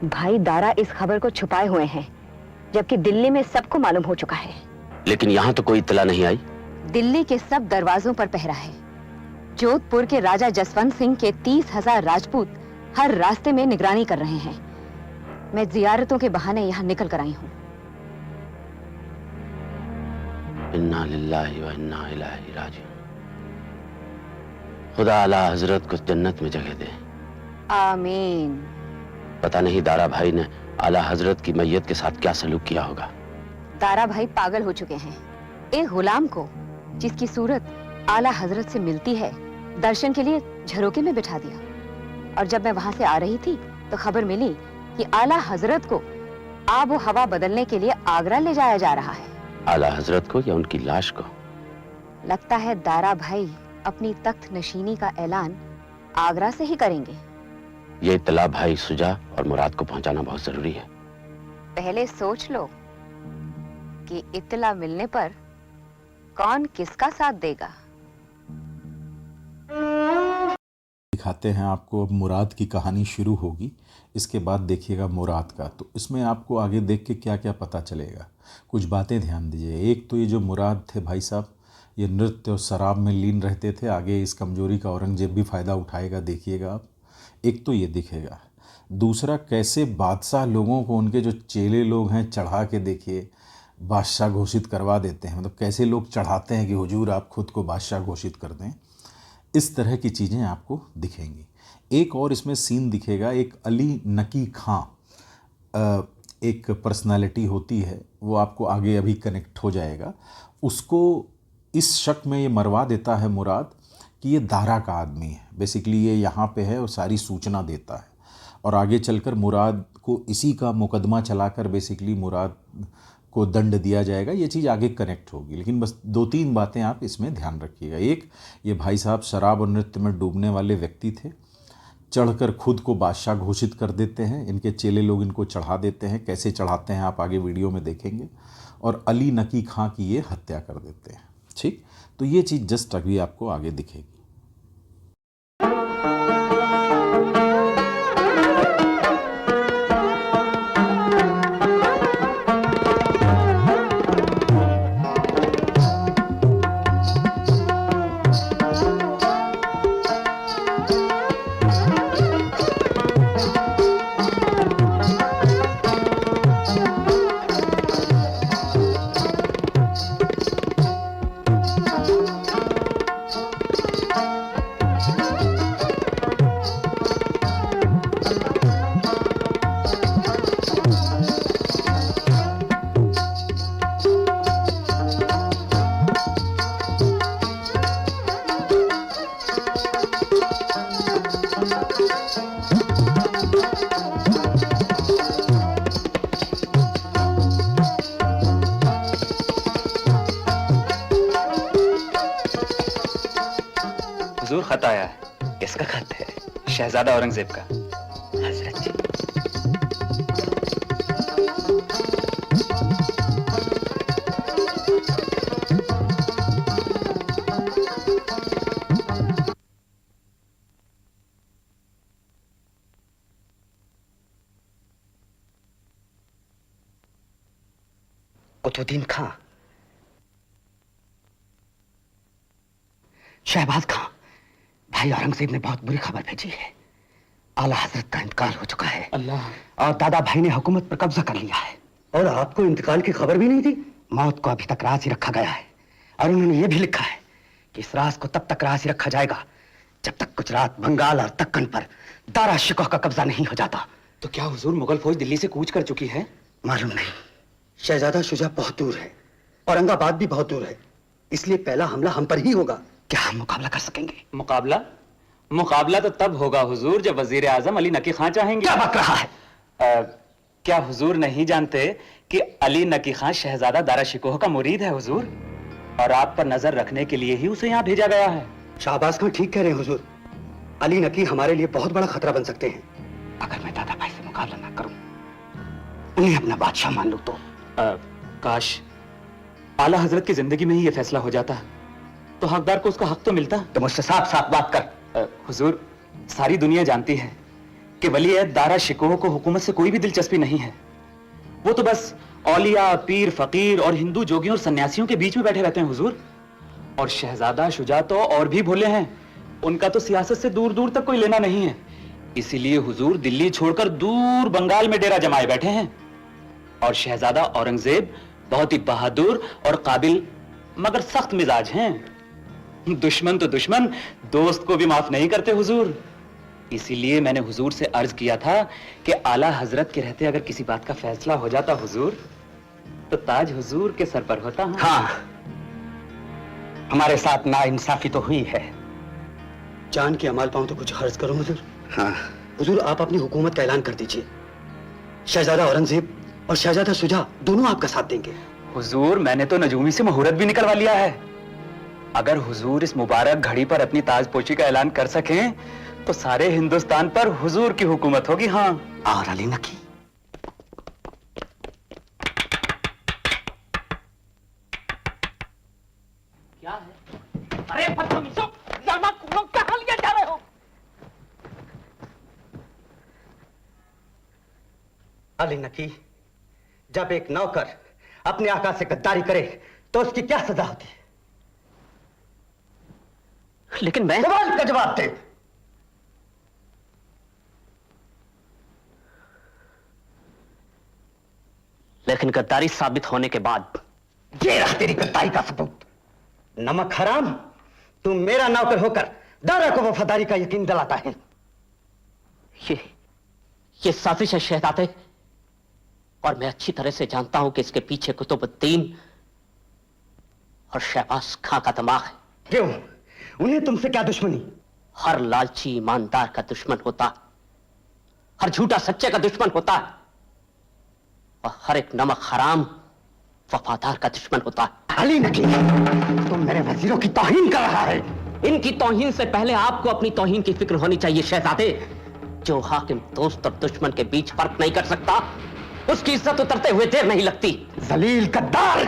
Speaker 5: भाई दारा इस खबर को छुपाए हुए हैं, जबकि दिल्ली में सबको मालूम हो चुका है।
Speaker 4: लेकिन यहाँ तो कोई इत्तला नहीं आई।
Speaker 5: दिल्ली के सब दरवाजों पर पहरा है। जोधपुर के राजा जसवंत सिंह के 30,000 राजपूत हर रास्ते में निगरानी कर रहे हैं। मैं जियारतों के बहाने यहाँ निकल कर आई हूँ।
Speaker 4: इन्ना लिल्लाहि व इन्ना इलैहि राजिऊन। खुदा आला हजरत को जन्नत में जगह दे।
Speaker 5: आमीन।
Speaker 4: पता नहीं दारा भाई ने आला हजरत की मैयत के साथ क्या सलूक किया होगा।
Speaker 5: दारा भाई पागल हो चुके हैं। एक गुलाम को जिसकी सूरत आला हजरत से मिलती है, दर्शन के लिए झरोके में बिठा दिया। और जब मैं वहां से आ रही थी तो खबर मिली कि आला हजरत को आब व हवा बदलने के लिए आगरा ले जाया जा रहा है।
Speaker 4: आला हजरत को या उनकी लाश को?
Speaker 5: लगता है दारा भाई अपनी तख्त नशीनी का ऐलान आगरा से ही करेंगे।
Speaker 4: ये इत्तला भाई सुजा और मुराद को पहुंचाना बहुत जरूरी है।
Speaker 5: पहले सोच लो कि इत्तला मिलने पर कौन किसका साथ देगा।
Speaker 1: दिखाते हैं आपको। अब मुराद की कहानी शुरू होगी, इसके बाद देखिएगा मुराद का। तो इसमें आपको आगे देख के क्या क्या पता चलेगा, कुछ बातें ध्यान दीजिए। एक तो ये जो मुराद थे भाई साहब, ये नृत्य और शराब में लीन रहते थे। आगे इस कमजोरी का औरंगजेब भी फ़ायदा उठाएगा, देखिएगा आप। एक तो ये दिखेगा। दूसरा, कैसे बादशाह लोगों को उनके जो चेले लोग हैं चढ़ा के, देखिए, बादशाह घोषित करवा देते हैं। मतलब कैसे लोग चढ़ाते हैं कि हुजूर आप खुद को बादशाह घोषित कर दें। इस तरह की चीज़ें आपको दिखेंगी। एक और इसमें सीन दिखेगा। एक अली नकी खां एक पर्सनालिटी होती है, वो आपको आगे अभी कनेक्ट हो जाएगा। उसको इस शक में ये मरवा देता है मुराद कि ये दारा का आदमी है। बेसिकली ये यहाँ पे है और सारी सूचना देता है। और आगे चलकर मुराद को इसी का मुकदमा चलाकर बेसिकली मुराद को दंड दिया जाएगा। ये चीज़ आगे कनेक्ट होगी। लेकिन बस 2-3 बातें आप इसमें ध्यान रखिएगा। एक, ये भाई साहब शराब और नृत्य में डूबने वाले व्यक्ति थे। चढ़कर खुद को बादशाह घोषित कर देते हैं। इनके चेले लोग इनको चढ़ा देते हैं। कैसे चढ़ाते हैं आप आगे वीडियो में देखेंगे। और अली नकी खां की ये हत्या कर देते हैं। ठीक, तो ये चीज़ जस्ट अभी आपको आगे दिखेगी।
Speaker 12: हुजूर खत आया है।
Speaker 2: किसका खत है?
Speaker 12: शहजादा औरंगजेब का।
Speaker 2: हजरत जी। कुतुबुद्दीन खां, शहबाज खां, भाई औरंगजेब ने बहुत बुरी खबर भेजी है। आला हजरत का इंतकाल हो चुका है।
Speaker 12: अल्लाह।
Speaker 2: और दादा भाई ने हुकूमत पर कब्जा कर लिया है।
Speaker 11: और आपको इंतकाल की खबर भी नहीं थी?
Speaker 2: मौत को अभी तक राज ही रखा गया है और उन्होंने ये भी लिखा है कि इस राज को तब तक राज ही रखा जाएगा जब तक गुजरात, बंगाल और दक्कन पर दारा शिकोह का कब्जा नहीं हो जाता।
Speaker 12: तो क्या हुजूर मुगल फौज दिल्ली से कूच कर चुकी है?
Speaker 2: मालूम नहीं।
Speaker 11: शहजादा शुजा बहुत दूर है, औरंगाबाद भी बहुत दूर है, इसलिए पहला हमला हम पर ही होगा।
Speaker 2: क्या हम मुकाबला कर सकेंगे?
Speaker 12: मुकाबला? मुकाबला तो तब होगा हुजूर जब वजीर आजम अली नकी खां चाहेंगे।
Speaker 2: क्या बक रहा है?
Speaker 12: क्या हुजूर नहीं जानते कि अली नकी खां शहजादा दारा शिकोह का मुरीद है हुजूर, और आप पर नजर रखने के लिए ही उसे यहाँ भेजा गया है।
Speaker 11: शाहबाज खां ठीक कह रहे हैं हुजूर, अली नकी हमारे लिए बहुत बड़ा खतरा बन सकते हैं।
Speaker 2: अगर मैं दादा भाई से मुकाबला ना करूं, उन्हें अपना बादशाह मान लूं तो
Speaker 12: काश आला हजरत की जिंदगी में ही यह फैसला हो जाता तो हकदार को उसका हक तो मिलता।
Speaker 2: तो मुझसे साफ साफ बात कर।
Speaker 12: हुजूर, सारी दुनिया जानती है कि वली-ए-अहद दारा शिकोह को हुकूमत से कोई भी दिलचस्पी नहीं है। वो तो बस औलिया, पीर, फकीर और हिंदू जोगियों और सन्यासियों के बीच में बैठे रहते हैं हुजूर। और शहजादा शुजा तो और भी भोले हैं, उनका तो सियासत से दूर दूर तक कोई लेना नहीं है। इसीलिए हुजूर दिल्ली छोड़कर दूर बंगाल में डेरा जमाए बैठे हैं। और शहजादा औरंगजेब बहुत ही बहादुर और काबिल मगर सख्त मिजाज हैं। दुश्मन तो दुश्मन, दोस्त को भी माफ नहीं करते हुजूर। इसीलिए मैंने हुजूर से अर्ज किया था कि आला हजरत के रहते अगर किसी बात का फैसला हो जाता हुजूर, तो ताज हुजूर के सर पर होता।
Speaker 2: हाँ, हमारे साथ नाइंसाफी तो हुई है।
Speaker 11: जान के अमाल पाऊं तो कुछ अर्ज करो हुजूर।
Speaker 2: हाँ
Speaker 11: हुजूर, आप अपनी हुकूमत का ऐलान कर दीजिए। शहजादा औरंगजेब और शहजादा शुजा दोनों आपका साथ देंगे।
Speaker 12: हुजूर, मैंने तो नजूमी से मुहूर्त भी निकलवा लिया है। अगर हुजूर इस मुबारक घड़ी पर अपनी ताजपोशी का ऐलान कर सकें तो सारे हिंदुस्तान पर हुजूर की हुकूमत होगी। हाँ,
Speaker 2: और अली नकी?
Speaker 13: क्या है? अरे बदतमीजों, जलमाखोरों, कहाँ लिए जा रहे हो?
Speaker 2: अली नकी, जब एक नौकर अपने आका से गद्दारी करे तो उसकी क्या सजा होती है?
Speaker 13: लेकिन मैं
Speaker 2: सवाल का जवाब दे।
Speaker 13: लेकिन गद्दारी साबित होने के बाद
Speaker 2: ये रहा तेरी गद्दारी का सबूत। नमक हराम, तू मेरा नौकर होकर दारा को वफादारी का यकीन दिलाता है।
Speaker 13: ये साजिश है शहजादे, और मैं अच्छी तरह से जानता हूं कि इसके पीछे कुतुबुद्दीन और शहबाज खां का दिमाग है।
Speaker 2: क्यों? उन्हें तुमसे क्या दुश्मनी?
Speaker 13: हर लालची ईमानदार का दुश्मन होता, हर झूठा सच्चे का दुश्मन होता है, और हर एक नमक हराम वफादार का दुश्मन होता है।
Speaker 2: अली नकी, तुम मेरे वजीरों की तौहीन कर रहा है।
Speaker 13: इनकी तौहीन से पहले आपको अपनी तौहीन की फिक्र होनी चाहिए शहजादे। जो हाकिम दोस्त और दुश्मन के बीच फर्क नहीं कर सकता, उसकी इज्जत उतरते हुए देर नहीं लगती।
Speaker 2: जलील गद्दार!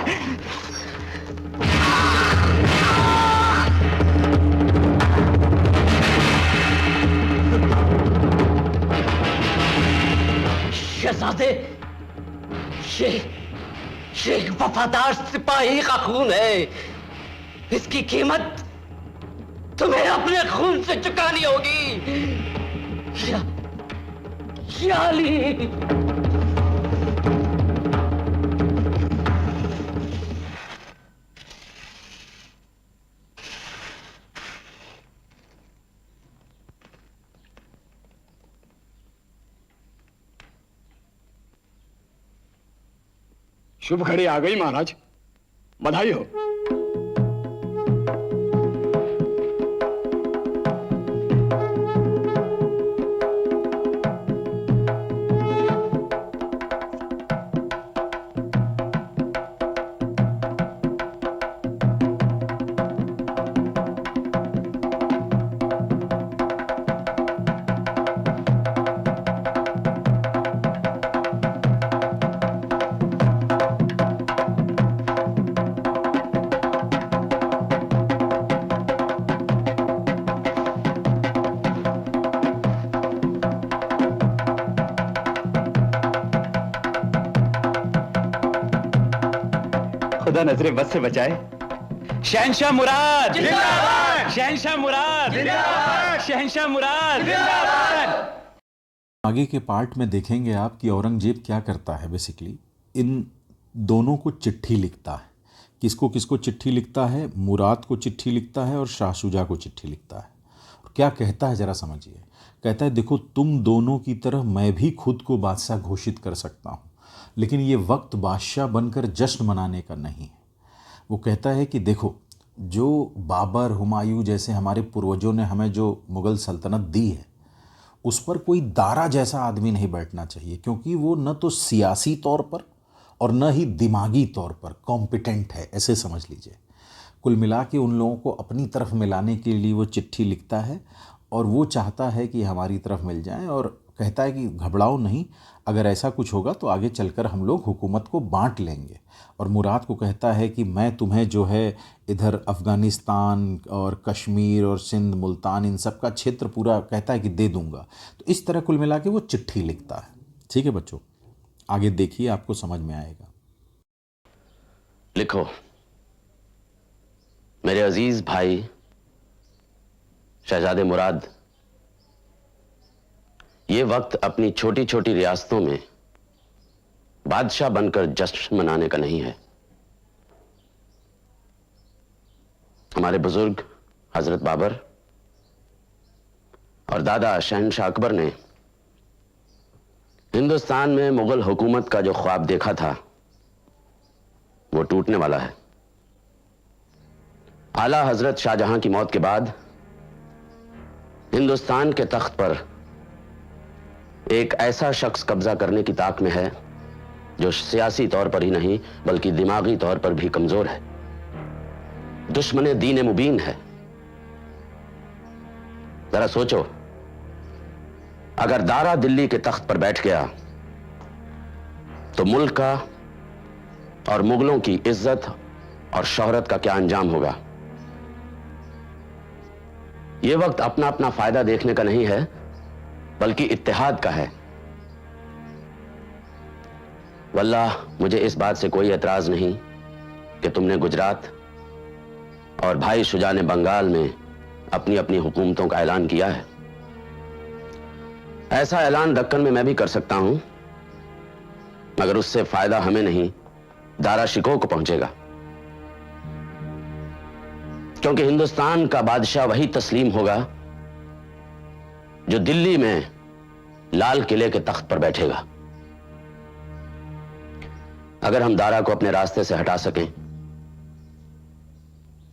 Speaker 13: शहजादे, ये वफादार सिपाही का खून है। इसकी कीमत तुम्हें अपने खून से चुकानी होगी। अली,
Speaker 14: शुभ घड़ी आ गई महाराज, बधाई हो।
Speaker 12: खुदा नजरे बस से बचाए। शहंशाह मुराद जिंदाबाद, शहंशाह मुराद जिंदाबाद, शहंशाह मुराद जिंदाबाद।
Speaker 1: आगे के पार्ट में देखेंगे आप कि औरंगजेब क्या करता है। बेसिकली इन दोनों को चिट्ठी लिखता है। किसको किसको चिट्ठी लिखता है? मुराद को चिट्ठी लिखता है और शाह शुजा को चिट्ठी लिखता है। और क्या कहता है ज़रा समझिए। कहता है देखो, तुम दोनों की तरह मैं भी खुद को बादशाह घोषित कर सकता हूँ, लेकिन ये वक्त बादशाह बनकर जश्न मनाने का नहीं है। वो कहता है कि देखो, जो बाबर, हुमायूं जैसे हमारे पूर्वजों ने हमें जो मुग़ल सल्तनत दी है, उस पर कोई दारा जैसा आदमी नहीं बैठना चाहिए, क्योंकि वो न तो सियासी तौर पर और न ही दिमागी तौर पर कॉम्पिटेंट है, ऐसे समझ लीजिए। कुल मिला के उन लोगों को अपनी तरफ मिलाने के लिए वो चिट्ठी लिखता है और वो चाहता है कि हमारी तरफ मिल जाएं, और कहता है कि घबराओ नहीं, अगर ऐसा कुछ होगा तो आगे चलकर हम लोग हुकूमत को बांट लेंगे। और मुराद को कहता है कि मैं तुम्हें जो है इधर अफ़गानिस्तान और कश्मीर और सिंध, मुल्तान, इन सब का क्षेत्र पूरा कहता है कि दे दूंगा। तो इस तरह कुल मिला के वो चिट्ठी लिखता है। ठीक है बच्चों, आगे देखिए, आपको समझ में आएगा।
Speaker 4: लिखो, मेरे अजीज भाई शहजादे मुराद, ये वक्त अपनी छोटी छोटी रियासतों में बादशाह बनकर जश्न मनाने का नहीं है। हमारे बुजुर्ग हजरत बाबर और दादा शहंशाह अकबर ने हिंदुस्तान में मुगल हुकूमत का जो ख्वाब देखा था वो टूटने वाला है। आला हजरत शाहजहां की मौत के बाद हिंदुस्तान के तख्त पर एक ऐसा शख्स कब्जा करने की ताक में है जो सियासी तौर पर ही नहीं बल्कि दिमागी तौर पर भी कमजोर है। दुश्मन दीन मुबीन है। जरा सोचो, अगर दारा दिल्ली के तख्त पर बैठ गया तो मुल्क का और मुगलों की इज्जत और शोहरत का क्या अंजाम होगा। यह वक्त अपना अपना फायदा देखने का नहीं है बल्कि इत्तेहाद का है। वल्लाह, मुझे इस बात से कोई एतराज नहीं कि तुमने गुजरात और भाई शुजा ने बंगाल में अपनी अपनी हुकूमतों का ऐलान किया है। ऐसा ऐलान दक्कन में मैं भी कर सकता हूं, मगर उससे फायदा हमें नहीं, दारा शिकोह को पहुंचेगा। क्योंकि हिंदुस्तान का बादशाह वही तस्लीम होगा जो दिल्ली में लाल किले के तख्त पर बैठेगा। अगर हम दारा को अपने रास्ते से हटा सकें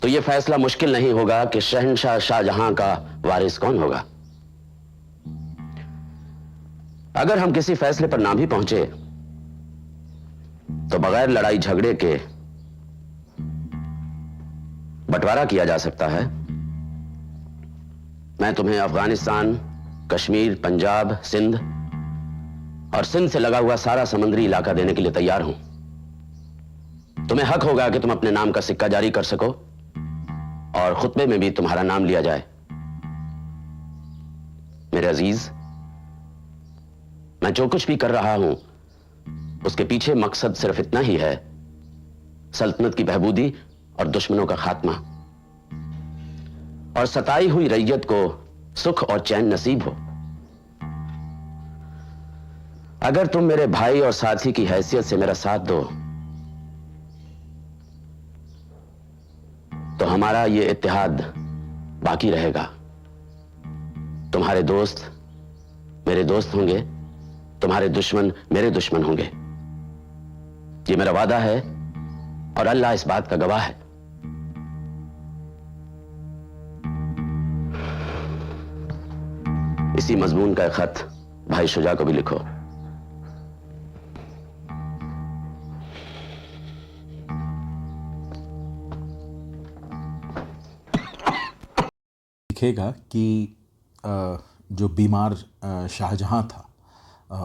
Speaker 4: तो यह फैसला मुश्किल नहीं होगा कि शहंशाह शाहजहां का वारिस कौन होगा। अगर हम किसी फैसले पर ना भी पहुंचे तो बगैर लड़ाई झगड़े के बंटवारा किया जा सकता है। मैं तुम्हें अफगानिस्तान, कश्मीर, पंजाब, सिंध और सिंध से लगा हुआ सारा समुद्री इलाका देने के लिए तैयार हूं। तुम्हें हक होगा कि तुम अपने नाम का सिक्का जारी कर सको और खुतबे में भी तुम्हारा नाम लिया जाए। मेरे अजीज, मैं जो कुछ भी कर रहा हूं उसके पीछे मकसद सिर्फ इतना ही है, सल्तनत की बहबूदी और दुश्मनों का खात्मा, और सताई हुई रैयत को सुख और चैन नसीब हो। अगर तुम मेरे भाई और साथी की हैसियत से मेरा साथ दो तो हमारा यह इत्तेहाद बाकी रहेगा। तुम्हारे दोस्त मेरे दोस्त होंगे, तुम्हारे दुश्मन मेरे दुश्मन होंगे। ये मेरा वादा है और अल्लाह इस बात का गवाह है। इसी मजमून का एक खत भाई शुजा को भी लिखो।
Speaker 1: लिखेगा कि जो बीमार शाहजहां था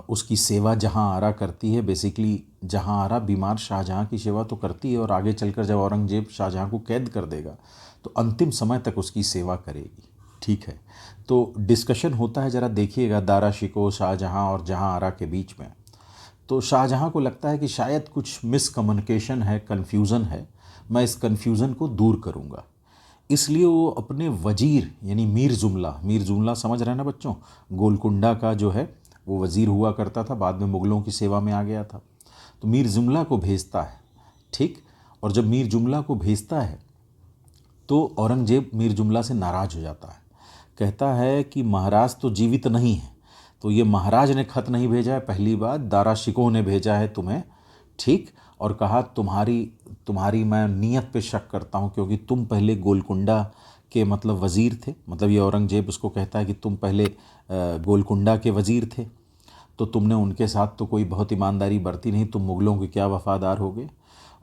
Speaker 1: उसकी सेवा जहां आरा करती है। बेसिकली जहां आरा बीमार शाहजहां की सेवा तो करती है और आगे चलकर जब औरंगजेब शाहजहां को कैद कर देगा तो अंतिम समय तक उसकी सेवा करेगी। ठीक है, तो डिस्कशन होता है, ज़रा देखिएगा, दारा शिकोह शाहजहां और जहां आरा के बीच में। तो तो शाहजहां को लगता है कि शायद कुछ मिसकम्युनिकेशन है, कन्फ्यूज़न है, मैं इस कन्फ्यूज़न को दूर करूंगा। इसलिए वो अपने वजीर यानी मीर जुमला समझ रहे हैं ना बच्चों, गोलकुंडा का जो है वो वज़ीर हुआ करता था, बाद में मुग़लों की सेवा में आ गया था। तो मीर जुमला को भेजता है, ठीक। और जब मीर जुमला को भेजता है तो औरंगज़ेब मीर जुमला से नाराज़ हो जाता है, कहता है कि महाराज तो जीवित नहीं है, तो ये महाराज ने खत नहीं भेजा है, पहली बात दारा शिकोह ने भेजा है तुम्हें, ठीक। और कहा तुम्हारी मैं नीयत पे शक करता हूँ, क्योंकि तुम पहले गोलकुंडा के मतलब वज़ीर थे, मतलब ये औरंगज़ेब उसको कहता है कि तुम पहले गोलकुंडा के वज़ीर थे, तो तुमने उनके साथ तो कोई बहुत ईमानदारी बरती नहीं, तुम मुग़लों के क्या वफ़ादार हो गए।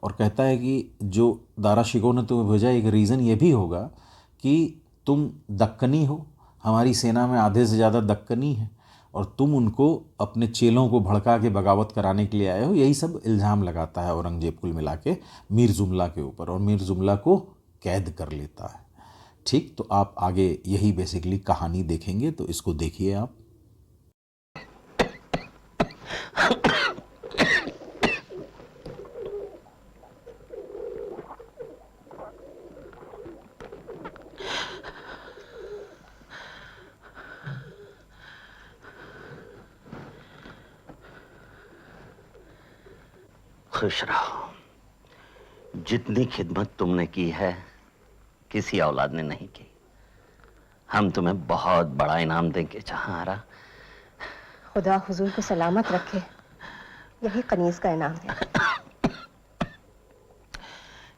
Speaker 1: और कहता है कि जो दारा शिकोह ने तुम्हें भेजा, एक रीज़न ये भी होगा कि तुम दक्कनी हो, हमारी सेना में आधे से ज़्यादा दक्कनी है, और तुम उनको अपने चेलों को भड़का के बगावत कराने के लिए आए हो। यही सब इल्ज़ाम लगाता है औरंगज़ेब कुल मिला के मीर जुमला के ऊपर, और मीर जुमला को कैद कर लेता है, ठीक। तो आप आगे यही बेसिकली कहानी देखेंगे, तो इसको देखिए आप।
Speaker 13: खुश रहो। जितनी खिदमत तुमने की है किसी औलाद ने नहीं की। हम तुम्हें बहुत बड़ा इनाम देंगे जहांआरा।
Speaker 15: खुदा हुजूर को सलामत रखे, यही कनीज का इनाम है।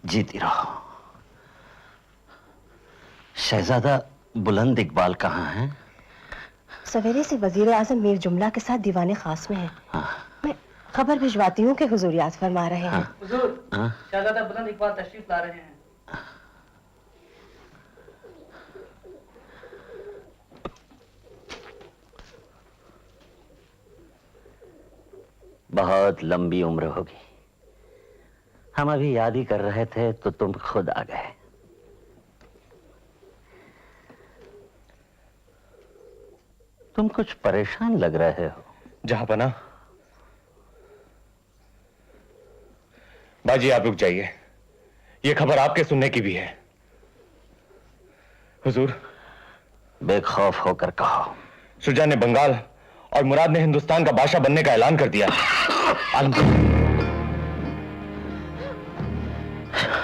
Speaker 13: जीती रहो। शहजादा बुलंद इकबाल कहाँ है?
Speaker 15: सवेरे से वजीर आजम मीर जुमला के साथ दीवाने खास में है। मैं खबर भिजवाती हूँ कि हुजूर याद फरमा रहे हैं।
Speaker 16: हुजूर, शहजादा बुलंद इकबाल तशरीफ ला रहे हैं।
Speaker 13: बहुत लंबी उम्र होगी। हम अभी याद ही कर रहे थे तो तुम खुद आ गए। तुम कुछ परेशान लग रहे हो।
Speaker 8: जहांपना, बाजी आप रुक जाइए, ये खबर आपके सुनने की भी है। हुजूर,
Speaker 13: बेखौफ होकर कहो।
Speaker 8: शुजा ने बंगाल और मुराद ने हिंदुस्तान का बादशाह बनने का ऐलान कर दिया।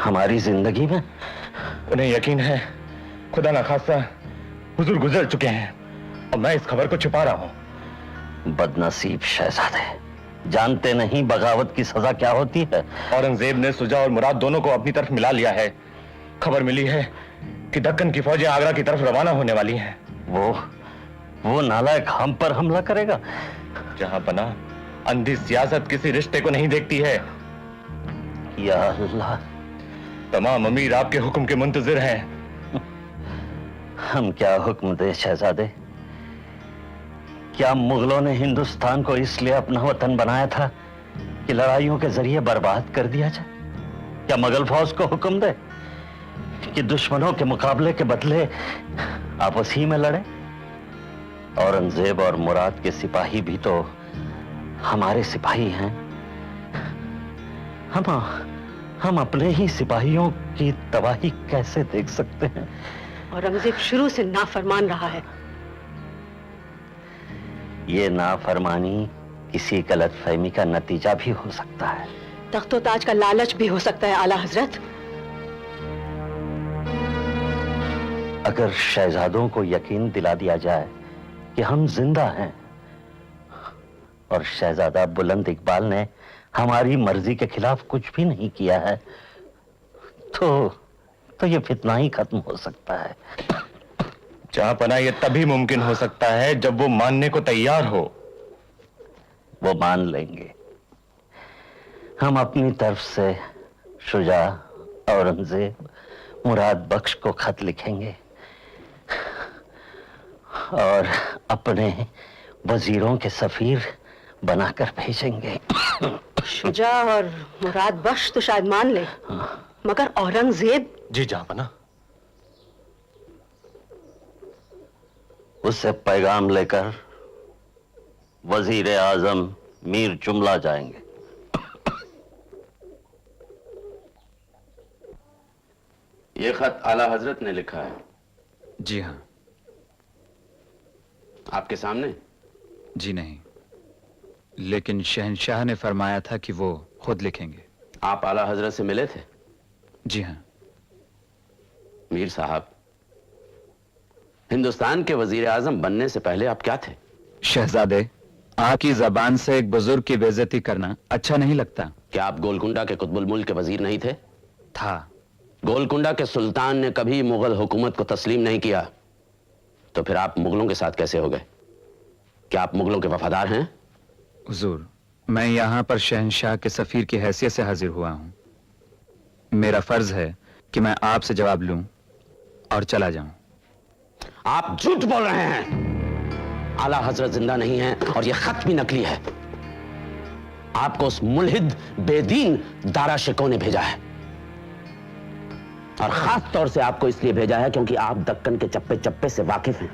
Speaker 13: हमारी जिंदगी में
Speaker 8: उन्हें यकीन है खुदा ना खासा हुजूर गुजर चुके हैं और मैं इस खबर को छुपा रहा हूं।
Speaker 13: बदनसीब शहजादे, जानते नहीं बगावत की सजा क्या होती है।
Speaker 8: औरंगजेब ने सुजा और मुराद दोनों को अपनी तरफ मिला लिया है। खबर मिली है कि दक्कन की फौजें आगरा की तरफ रवाना होने वाली हैं।
Speaker 13: वो नालायक हम पर हमला करेगा।
Speaker 8: जहां पना, अंधी सियासत किसी रिश्ते को नहीं देखती है।
Speaker 13: या अल्लाह,
Speaker 8: तमाम अमीर आपके हुक्म के मुंतजिर हैं।
Speaker 13: हम क्या हुक्म दे शहजादे? क्या मुगलों ने हिंदुस्तान को इसलिए अपना वतन बनाया था कि लड़ाइयों के जरिए बर्बाद कर दिया जाए? क्या मुगल फौज को हुक्म दे कि दुश्मनों के मुकाबले के बदले आपस ही में लड़े? औरंगजेब और मुराद के सिपाही भी तो हमारे सिपाही हैं। हम अपने ही सिपाहियों की तबाही कैसे देख सकते हैं?
Speaker 15: औरंगजेब शुरू से नाफरमान रहा है।
Speaker 13: ये नाफरमानी किसी गलतफहमी का नतीजा भी हो सकता है।
Speaker 15: तख्तो ताज का लालच भी हो सकता है आला हजरत।
Speaker 13: अगर शहजादों को यकीन दिला दिया जाए कि हम जिंदा हैं और शहजादा बुलंद इकबाल ने हमारी मर्जी के खिलाफ कुछ भी नहीं किया है, तो ये फितना ही खत्म हो सकता है।
Speaker 8: जहांपना, ये तभी मुमकिन हो सकता है जब वो मानने को तैयार हो।
Speaker 13: वो मान लेंगे। हम अपनी तरफ से शुजा, औरंगजेब, मुराद बख्श को खत लिखेंगे और अपने वजीरों के सफीर बनाकर भेजेंगे।
Speaker 15: शुजा और मुराद बख्श तो शायद मान ले, मगर औरंगजेब?
Speaker 8: जी जहांपना।
Speaker 13: उससे पैगाम लेकर वजीर आजम मीर जुमला जाएंगे।
Speaker 4: ये खत आला हजरत ने लिखा है।
Speaker 17: जी हाँ।
Speaker 4: आपके सामने?
Speaker 17: जी नहीं, लेकिन शहंशाह ने फरमाया था कि वो खुद लिखेंगे।
Speaker 4: आप आला हजरत से मिले थे?
Speaker 17: जी हाँ।
Speaker 4: मीर साहब, हिंदुस्तान के वजीर आजम बनने से पहले आप क्या थे?
Speaker 17: शहजादे, आपकी जबान से एक बुजुर्ग की बेइज्जती करना अच्छा नहीं लगता।
Speaker 4: क्या आप गोलकुंडा के कुतुबुल मुल्क के वजीर नहीं थे?
Speaker 17: था।
Speaker 4: गोलकुंडा के सुल्तान ने कभी मुगल हुकूमत को तस्लीम नहीं किया, तो फिर आप मुगलों के साथ कैसे हो गए? क्या आप मुगलों के वफादार हैं?
Speaker 17: हुजूर, मैं यहां पर शहंशाह के सफीर की हैसियत से हाजिर हुआ हूं। मेरा फर्ज है कि मैं आपसे जवाब लूं और चला जाऊं।
Speaker 4: आप झूठ बोल रहे हैं। आला हजरत जिंदा नहीं है और यह खत भी नकली है। आपको उस मुल्हिद बेदीन दारा शिको ने भेजा है, और खास तौर से आपको इसलिए भेजा है क्योंकि आप दक्कन के चप्पे चप्पे से वाकिफ हैं।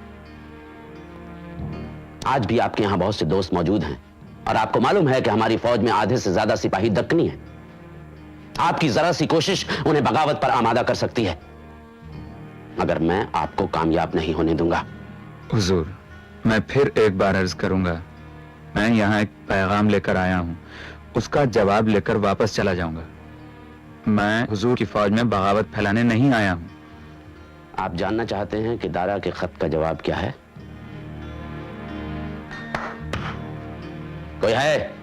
Speaker 4: आज भी आपके यहां बहुत से दोस्त मौजूद हैं, और आपको मालूम है कि हमारी फौज में आधे से ज्यादा सिपाही दक्कनी हैं। आपकी जरा सी कोशिश उन्हें बगावत पर आमादा कर सकती है, मगर मैं आपको कामयाब नहीं होने दूंगा।
Speaker 17: हुजूर, मैं फिर एक बार अर्ज करूंगा, मैं यहां एक पैगाम लेकर आया हूं, उसका जवाब लेकर वापस चला जाऊंगा। मैं हुजूर की फौज में बगावत फैलाने नहीं आया हूं।
Speaker 4: आप जानना चाहते हैं कि दारा के खत का जवाब क्या है? कोई है?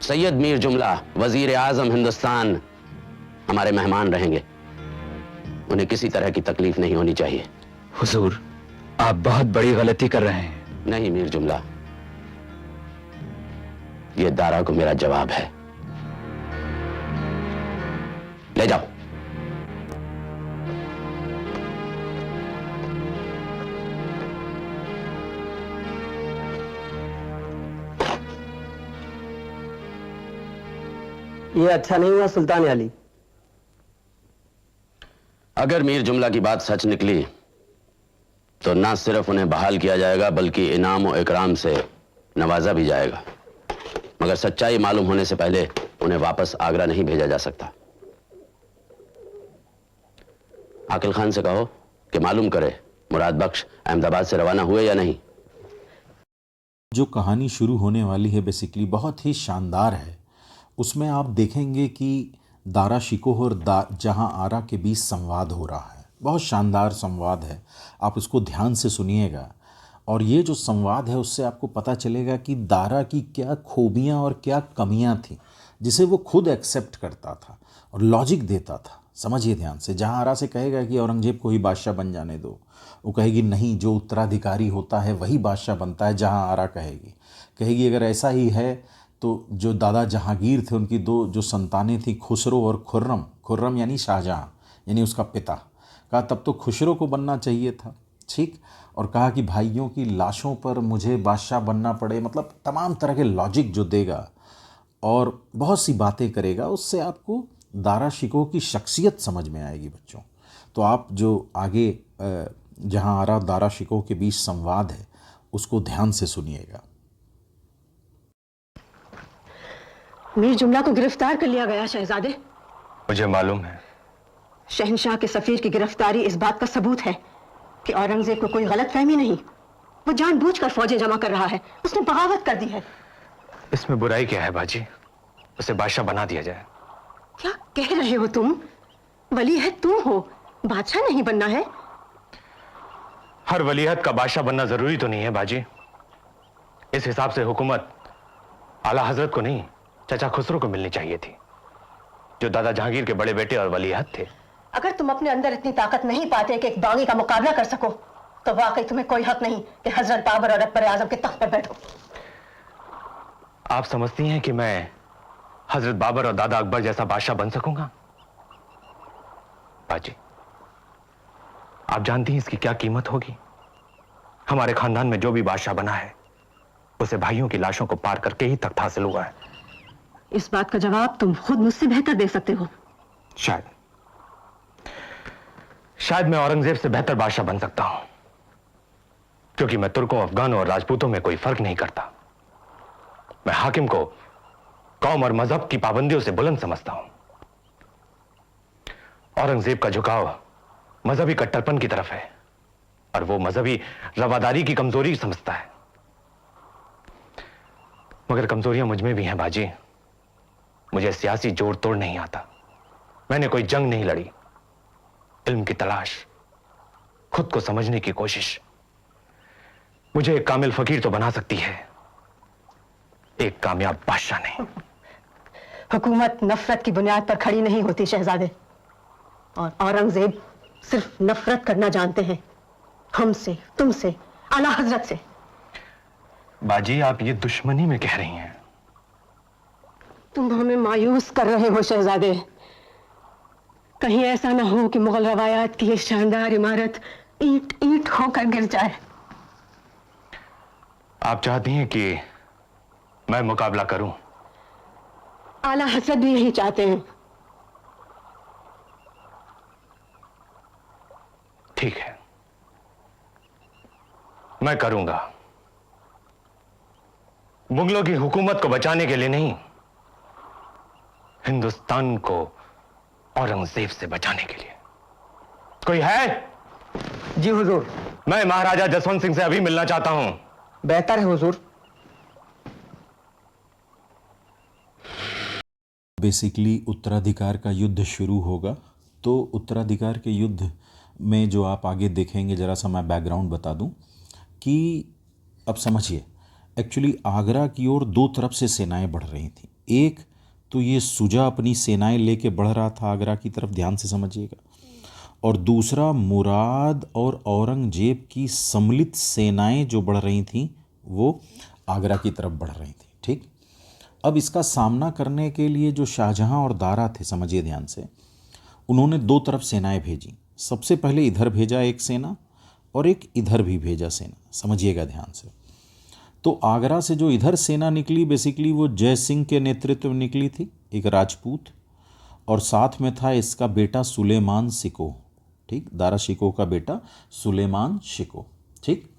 Speaker 4: सैयद मीर जुमला, वजीर आजम हिंदुस्तान, हमारे मेहमान रहेंगे। उन्हें किसी तरह की तकलीफ नहीं होनी चाहिए।
Speaker 17: हुजूर, आप बहुत बड़ी गलती कर रहे हैं।
Speaker 4: नहीं मीर जुमला, यह दारा को मेरा जवाब है। ले जाओ।
Speaker 7: ये अच्छा नहीं हुआ सुल्तान अली।
Speaker 4: अगर मीर जुमला की बात सच निकली तो ना सिर्फ उन्हें बहाल किया जाएगा बल्कि इनाम और इकराम से नवाजा भी जाएगा, मगर सच्चाई मालूम होने से पहले उन्हें वापस आगरा नहीं भेजा जा सकता। आकिल खान से कहो कि मालूम करे मुराद बख्श अहमदाबाद से रवाना हुए या नहीं।
Speaker 1: जो कहानी शुरू होने वाली है बेसिकली बहुत ही शानदार है। उसमें आप देखेंगे कि दारा शिकोह और जहां आरा के बीच संवाद हो रहा है। बहुत शानदार संवाद है, आप इसको ध्यान से सुनिएगा। और ये जो संवाद है उससे आपको पता चलेगा कि दारा की क्या खूबियां और क्या कमियां थी, जिसे वो खुद एक्सेप्ट करता था और लॉजिक देता था। समझिए ध्यान से। जहां आरा से कहेगा कि औरंगजेब को ही बादशाह बन जाने दो, वो कहेगी नहीं, जो उत्तराधिकारी होता है वही बादशाह बनता है। जहां आरा कहेगी अगर ऐसा ही है तो जो दादा जहांगीर थे उनकी दो जो संतानें थी, खुसरो और खुर्रम यानी शाहजहां यानी उसका पिता, कहा तब तो खुसरो को बनना चाहिए था। ठीक। और कहा कि भाइयों की लाशों पर मुझे बादशाह बनना पड़े। मतलब तमाम तरह के लॉजिक जो देगा और बहुत सी बातें करेगा, उससे आपको दारा शिकोह की शख्सियत समझ में आएगी बच्चों। तो आप जो आगे जहां आरा दारा शिकोह के बीच संवाद है उसको ध्यान से सुनिएगा।
Speaker 15: मीर जुमला को गिरफ्तार कर लिया गया शहजादे।
Speaker 8: मुझे मालूम है।
Speaker 15: शहंशाह के सफीर की गिरफ्तारी इस बात का सबूत है कि औरंगजेब को कोई गलतफहमी नहीं, वो जानबूझकर फौजें जमा कर रहा है। उसने बगावत कर दी है।
Speaker 8: इसमें बुराई क्या है बाजी? उसे बादशाह बना दिया जाए।
Speaker 15: क्या कह रहे हो तुम? वली है तुम हो, बादशाह नहीं बनना है।
Speaker 8: हर वलीहत का बादशाह बनना जरूरी तो नहीं है बाजी। इस हिसाब से हुकूमत आला हजरत को नहीं, चाचा खुसरो को मिलनी चाहिए थी, जो दादा जहांगीर के बड़े बेटे और वलीहत थे।
Speaker 15: अगर तुम अपने अंदर इतनी ताकत नहीं पाते कि एक बागी का मुकाबला कर सको, तो वाकई तुम्हें कोई हक नहीं कि हजरत बाबर और अकबर आजम के तख्त पर बैठो।
Speaker 8: आप समझती हैं कि मैं हजरत बाबर और दादा अकबर जैसा बादशाह बन सकूंगा? बाजी, आप जानती हैं इसकी क्या कीमत होगी? हमारे खानदान में जो भी बादशाह बना है उसे भाइयों की लाशों को पार करके ही तख्त हासिल हुआ है।
Speaker 15: इस बात का जवाब तुम खुद मुझसे बेहतर दे सकते हो।
Speaker 8: शायद मैं औरंगजेब से बेहतर बादशाह बन सकता हूं, क्योंकि मैं तुर्कों, अफगानों और राजपूतों में कोई फर्क नहीं करता। मैं हाकिम को कौम और मजहब की पाबंदियों से बुलंद समझता हूं। औरंगजेब का झुकाव मजहबी कट्टरपन की तरफ है और वो मजहबी रवादारी की कमजोरी समझता है। मगर कमजोरियां मुझ में भी हैं बाजी। मुझे सियासी जोड़ तोड़ नहीं आता। मैंने कोई जंग नहीं लड़ी। इल्म की तलाश, खुद को समझने की कोशिश मुझे एक कामिल फकीर तो बना सकती है, एक कामयाब बादशाह नहीं।
Speaker 15: हुकूमत नफरत की बुनियाद पर खड़ी नहीं होती शहजादे, और औरंगजेब सिर्फ नफरत करना जानते हैं, हमसे, तुमसे, आला हजरत से।
Speaker 8: बाजी, आप ये दुश्मनी में कह रही हैं।
Speaker 15: तुम हमें मायूस कर रहे हो शहजादे। कहीं ऐसा ना हो कि मुगल रवायात की ये शानदार इमारत ईंट ईंट होकर गिर जाए।
Speaker 8: आप चाहती हैं कि मैं मुकाबला करूं?
Speaker 15: आला हजरत भी यही चाहते हैं।
Speaker 8: ठीक है, मैं करूंगा। मुगलों की हुकूमत को बचाने के लिए नहीं, हिंदुस्तान को औरंगजेब से बचाने के लिए। कोई है?
Speaker 3: जी हुजूर।
Speaker 8: मैं महाराजा जसवंत सिंह से अभी मिलना चाहता हूं।
Speaker 3: बेहतर है हुजूर।
Speaker 1: बेसिकली उत्तराधिकार का युद्ध शुरू होगा। तो उत्तराधिकार के युद्ध में जो आप आगे देखेंगे, ज़रा सा मैं बैकग्राउंड बता दूं कि अब समझिए, एक्चुअली आगरा की ओर दो तरफ से सेनाएं बढ़ रही थी। एक तो ये सुजा अपनी सेनाएं लेके बढ़ रहा था आगरा की तरफ, ध्यान से समझिएगा, और दूसरा मुराद और औरंगजेब की सम्मिलित सेनाएं जो बढ़ रही थीं वो आगरा की तरफ बढ़ रही थी। ठीक, अब इसका सामना करने के लिए जो शाहजहां और दारा थे, समझिए ध्यान से, उन्होंने दो तरफ सेनाएं भेजी। सबसे पहले इधर भेजा एक सेना और एक इधर भी भेजा सेना, समझिएगा ध्यान से। तो आगरा से जो इधर सेना निकली, बेसिकली वो जय सिंह के नेतृत्व में निकली थी, एक राजपूत, और साथ में था इसका बेटा सुलेमान शिकोह। ठीक, दारा शिकोह का बेटा सुलेमान शिकोह। ठीक,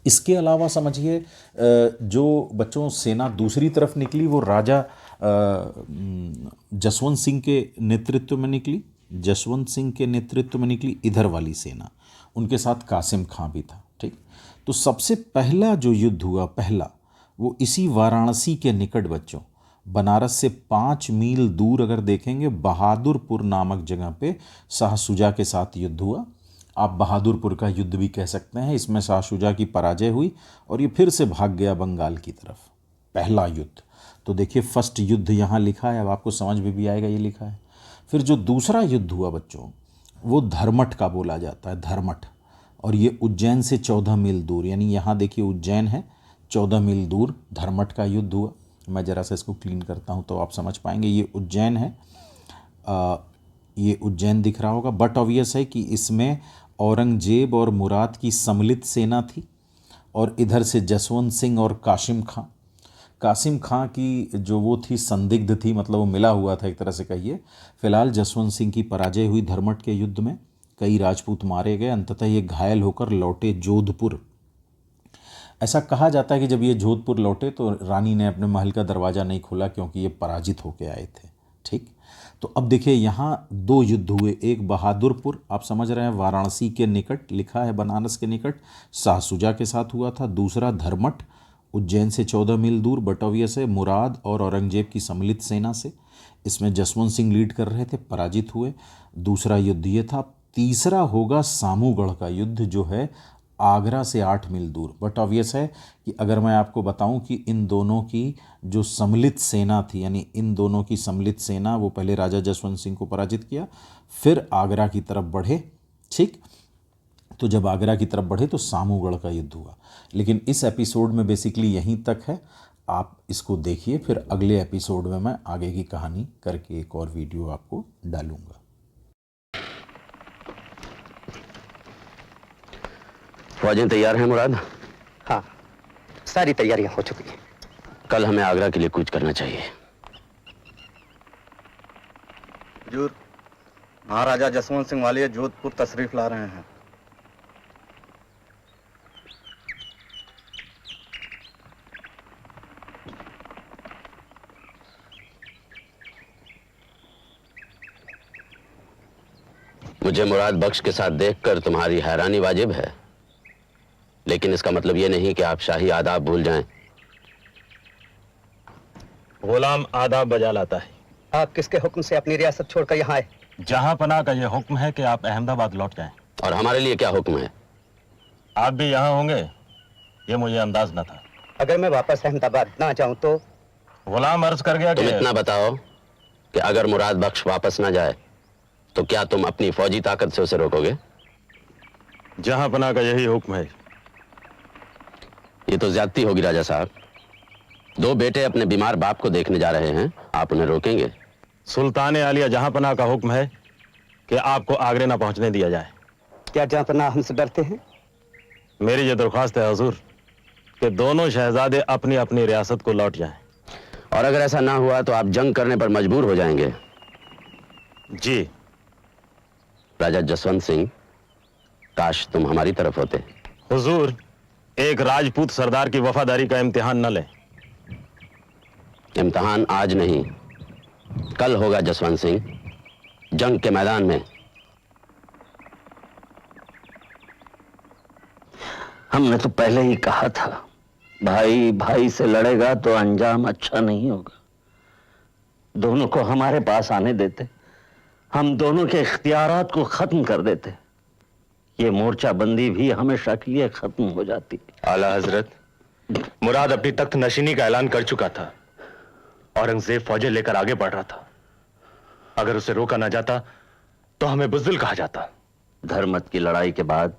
Speaker 1: इसके अलावा समझिए जो बच्चों सेना दूसरी तरफ निकली वो राजा जसवंत सिंह के नेतृत्व में निकली। जसवंत सिंह के नेतृत्व में निकली इधर वाली सेना, उनके साथ कासिम खां भी था। ठीक, तो सबसे पहला जो युद्ध हुआ, पहला, वो इसी वाराणसी के निकट बच्चों, बनारस से 5 मील दूर अगर देखेंगे, बहादुरपुर नामक जगह पे शाह शुजा के साथ युद्ध हुआ। आप बहादुरपुर का युद्ध भी कह सकते हैं। इसमें शाह शुजा की पराजय हुई और ये फिर से भाग गया बंगाल की तरफ। पहला युद्ध। तो देखिए फर्स्ट युद्ध यहाँ लिखा है, अब आपको समझ में भी आएगा, ये लिखा है। फिर जो दूसरा युद्ध हुआ बच्चों, वो धर्मठ का बोला जाता है, धर्मठ, और ये उज्जैन से 14 मील दूर, यानी यहाँ देखिए उज्जैन है, 14 मील दूर धर्मठ का युद्ध हुआ। मैं ज़रा सा इसको क्लीन करता हूँ तो आप समझ पाएंगे। ये उज्जैन है, ये उज्जैन दिख रहा होगा। बट ऑब्वियस है कि इसमें औरंगजेब और मुराद की सम्मिलित सेना थी, और इधर से जसवंत सिंह और कासिम खां। कासिम खां की जो वो थी संदिग्ध थी, मतलब वो मिला हुआ था एक तरह से कहिए। फिलहाल जसवंत सिंह की पराजय हुई धर्मठ के युद्ध में, कई राजपूत मारे गए, अंततः ये घायल होकर लौटे जोधपुर। ऐसा कहा जाता है कि जब ये जोधपुर लौटे तो रानी ने अपने महल का दरवाज़ा नहीं खोला क्योंकि ये पराजित होके आए थे। ठीक, तो अब देखिए यहाँ दो युद्ध हुए, एक बहादुरपुर, आप समझ रहे हैं, वाराणसी के निकट लिखा है, बनारस के निकट, शाह शुजा के साथ हुआ था। दूसरा धर्मठ, उज्जैन से 14 मील दूर, बटोविया से, मुराद और औरंगजेब की सम्मिलित सेना से। इसमें जसवंत सिंह लीड कर रहे थे, पराजित हुए। दूसरा युद्ध ये था। तीसरा होगा सामूगढ़ का युद्ध, जो है आगरा से 8 मील दूर। बट ऑब्वियस है कि अगर मैं आपको बताऊं कि इन दोनों की जो सम्मिलित सेना थी, यानी इन दोनों की सम्मिलित सेना, वो पहले राजा जसवंत सिंह को पराजित किया, फिर आगरा की तरफ बढ़े। ठीक, तो जब आगरा की तरफ बढ़े तो सामूगढ़ का युद्ध हुआ। लेकिन इस एपिसोड में बेसिकली यहीं तक है, आप इसको देखिए, फिर अगले एपिसोड में मैं आगे की कहानी करके एक और वीडियो आपको डालूंगा।
Speaker 4: फौजें तैयार हैं मुराद?
Speaker 7: हाँ, सारी तैयारियां हो चुकी हैं।
Speaker 4: कल हमें आगरा के लिए कूच करना चाहिए।
Speaker 7: हुजूर, महाराजा जसवंत सिंह वालिया जोधपुर तशरीफ ला रहे हैं।
Speaker 4: मुझे मुराद बख्श के साथ देखकर तुम्हारी हैरानी वाजिब है, लेकिन इसका मतलब यह नहीं कि आप शाही आदाब भूल जाएं।
Speaker 8: गुलाम आदाब बजा लाता है।
Speaker 7: आप किसके हुक्म से अपनी रियासत छोड़कर यहाँ आए?
Speaker 8: जहां पनाह का यह हुक्म है कि आप अहमदाबाद लौट जाएं।
Speaker 4: और हमारे लिए क्या हुक्म है?
Speaker 8: आप भी यहाँ होंगे, ये मुझे अंदाज न था।
Speaker 7: अगर मैं वापस अहमदाबाद ना जाऊं तो?
Speaker 8: गुलाम अर्ज कर गया
Speaker 4: तुम
Speaker 8: कि
Speaker 4: इतना बताओ कि अगर मुराद बख्श वापस ना जाए तो क्या तुम अपनी फौजी ताकत से उसे रोकोगे?
Speaker 8: जहां पनाह का यही हुक्म है।
Speaker 4: ये तो ज्यादती होगी राजा साहब। 2 बेटे अपने बीमार बाप को देखने जा रहे हैं, आप उन्हें रोकेंगे?
Speaker 8: सुल्तान आलिया जहां पनाह का हुक्म है कि आपको आगरे ना पहुंचने दिया जाए।
Speaker 7: क्या जहां पनाह हमसे डरते हैं?
Speaker 8: मेरी ये दरख्वास्त है हुजूर कि दोनों शहजादे अपनी अपनी रियासत को लौट जाएं।
Speaker 4: और अगर ऐसा ना हुआ तो आप जंग करने पर मजबूर हो जाएंगे।
Speaker 8: जी।
Speaker 4: राजा जसवंत सिंह, काश तुम हमारी तरफ होते।
Speaker 8: हुजूर, एक राजपूत सरदार की वफादारी का इम्तिहान न लें।
Speaker 4: इम्तिहान आज नहीं, कल होगा जसवंत सिंह, जंग के मैदान में।
Speaker 13: हमने तो पहले ही कहा था, भाई भाई से लड़ेगा तो अंजाम अच्छा नहीं होगा। दोनों को हमारे पास आने देते, हम दोनों के इख्तियारात को खत्म कर देते, ये मोर्चा बंदी भी हमेशा के लिए खत्म हो जाती।
Speaker 8: आला हजरत, मुराद अपनी तख्त नशीनी का ऐलान कर चुका था। औरंगजेब फौजें लेकर आगे बढ़ रहा था। अगर उसे रोका ना जाता तो हमें बुज़दिल कहा जाता।
Speaker 13: धर्मत की लड़ाई के बाद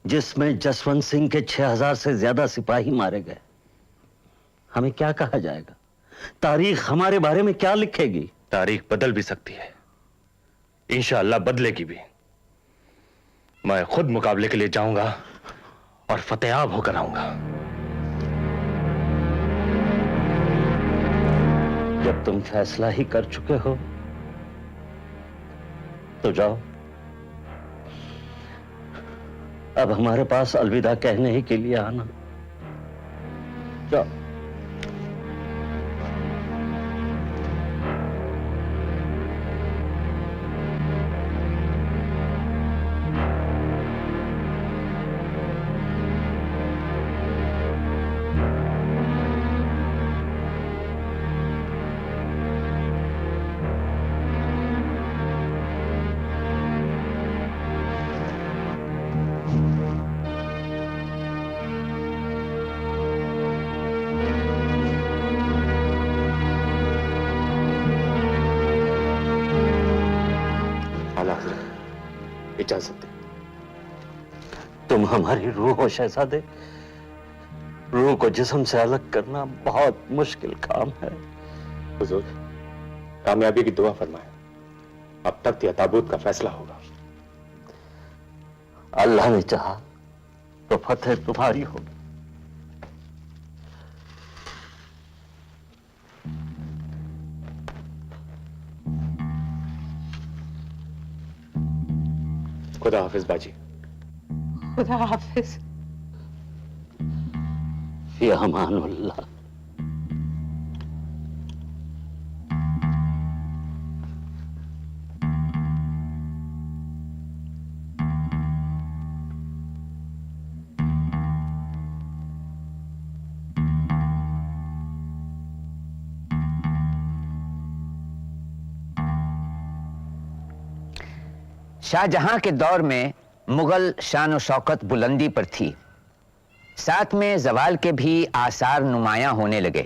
Speaker 13: जिसमें जसवंत सिंह के 6000 से ज्यादा सिपाही मारे गए, हमें क्या कहा जाएगा? तारीख हमारे बारे में क्या लिखेगी?
Speaker 8: तारीख बदल भी सकती है, इंशाअल्लाह बदलेगी भी। मैं खुद मुकाबले के लिए जाऊंगा और फतेहाब होकर आऊंगा।
Speaker 13: जब तुम फैसला ही कर चुके हो तो जाओ। अब हमारे पास अलविदा कहने ही के लिए आना। जाओ।
Speaker 8: इजाजत दे।
Speaker 13: तुम हमारी रूह हो शहजादे। रूह को जिस्म से अलग करना बहुत मुश्किल काम है।
Speaker 8: हुजूर, कामयाबी की दुआ फरमाएं। अब तख्त या ताबूत का फैसला होगा।
Speaker 13: अल्लाह ने चाहा तो फतेह तुम्हारी होगी।
Speaker 8: खुदा हाफिज बाजी।
Speaker 15: खुदा हाफिज।
Speaker 13: फी अमानुल्लाह।
Speaker 2: शाहजहां के दौर में मुगल शान और शौकत बुलंदी पर थी, साथ में जवाल के भी आसार नुमायां होने लगे।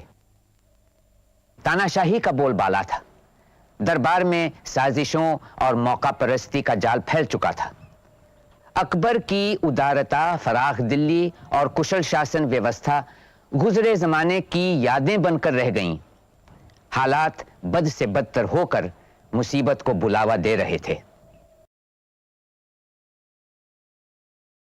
Speaker 2: तानाशाही का बोलबाला था। दरबार में साजिशों और मौका परस्ती का जाल फैल चुका था। अकबर की उदारता, फराख दिल्ली और कुशल शासन व्यवस्था गुजरे जमाने की यादें बनकर रह गईं। हालात बद से बदतर होकर मुसीबत को बुलावा दे रहे थे।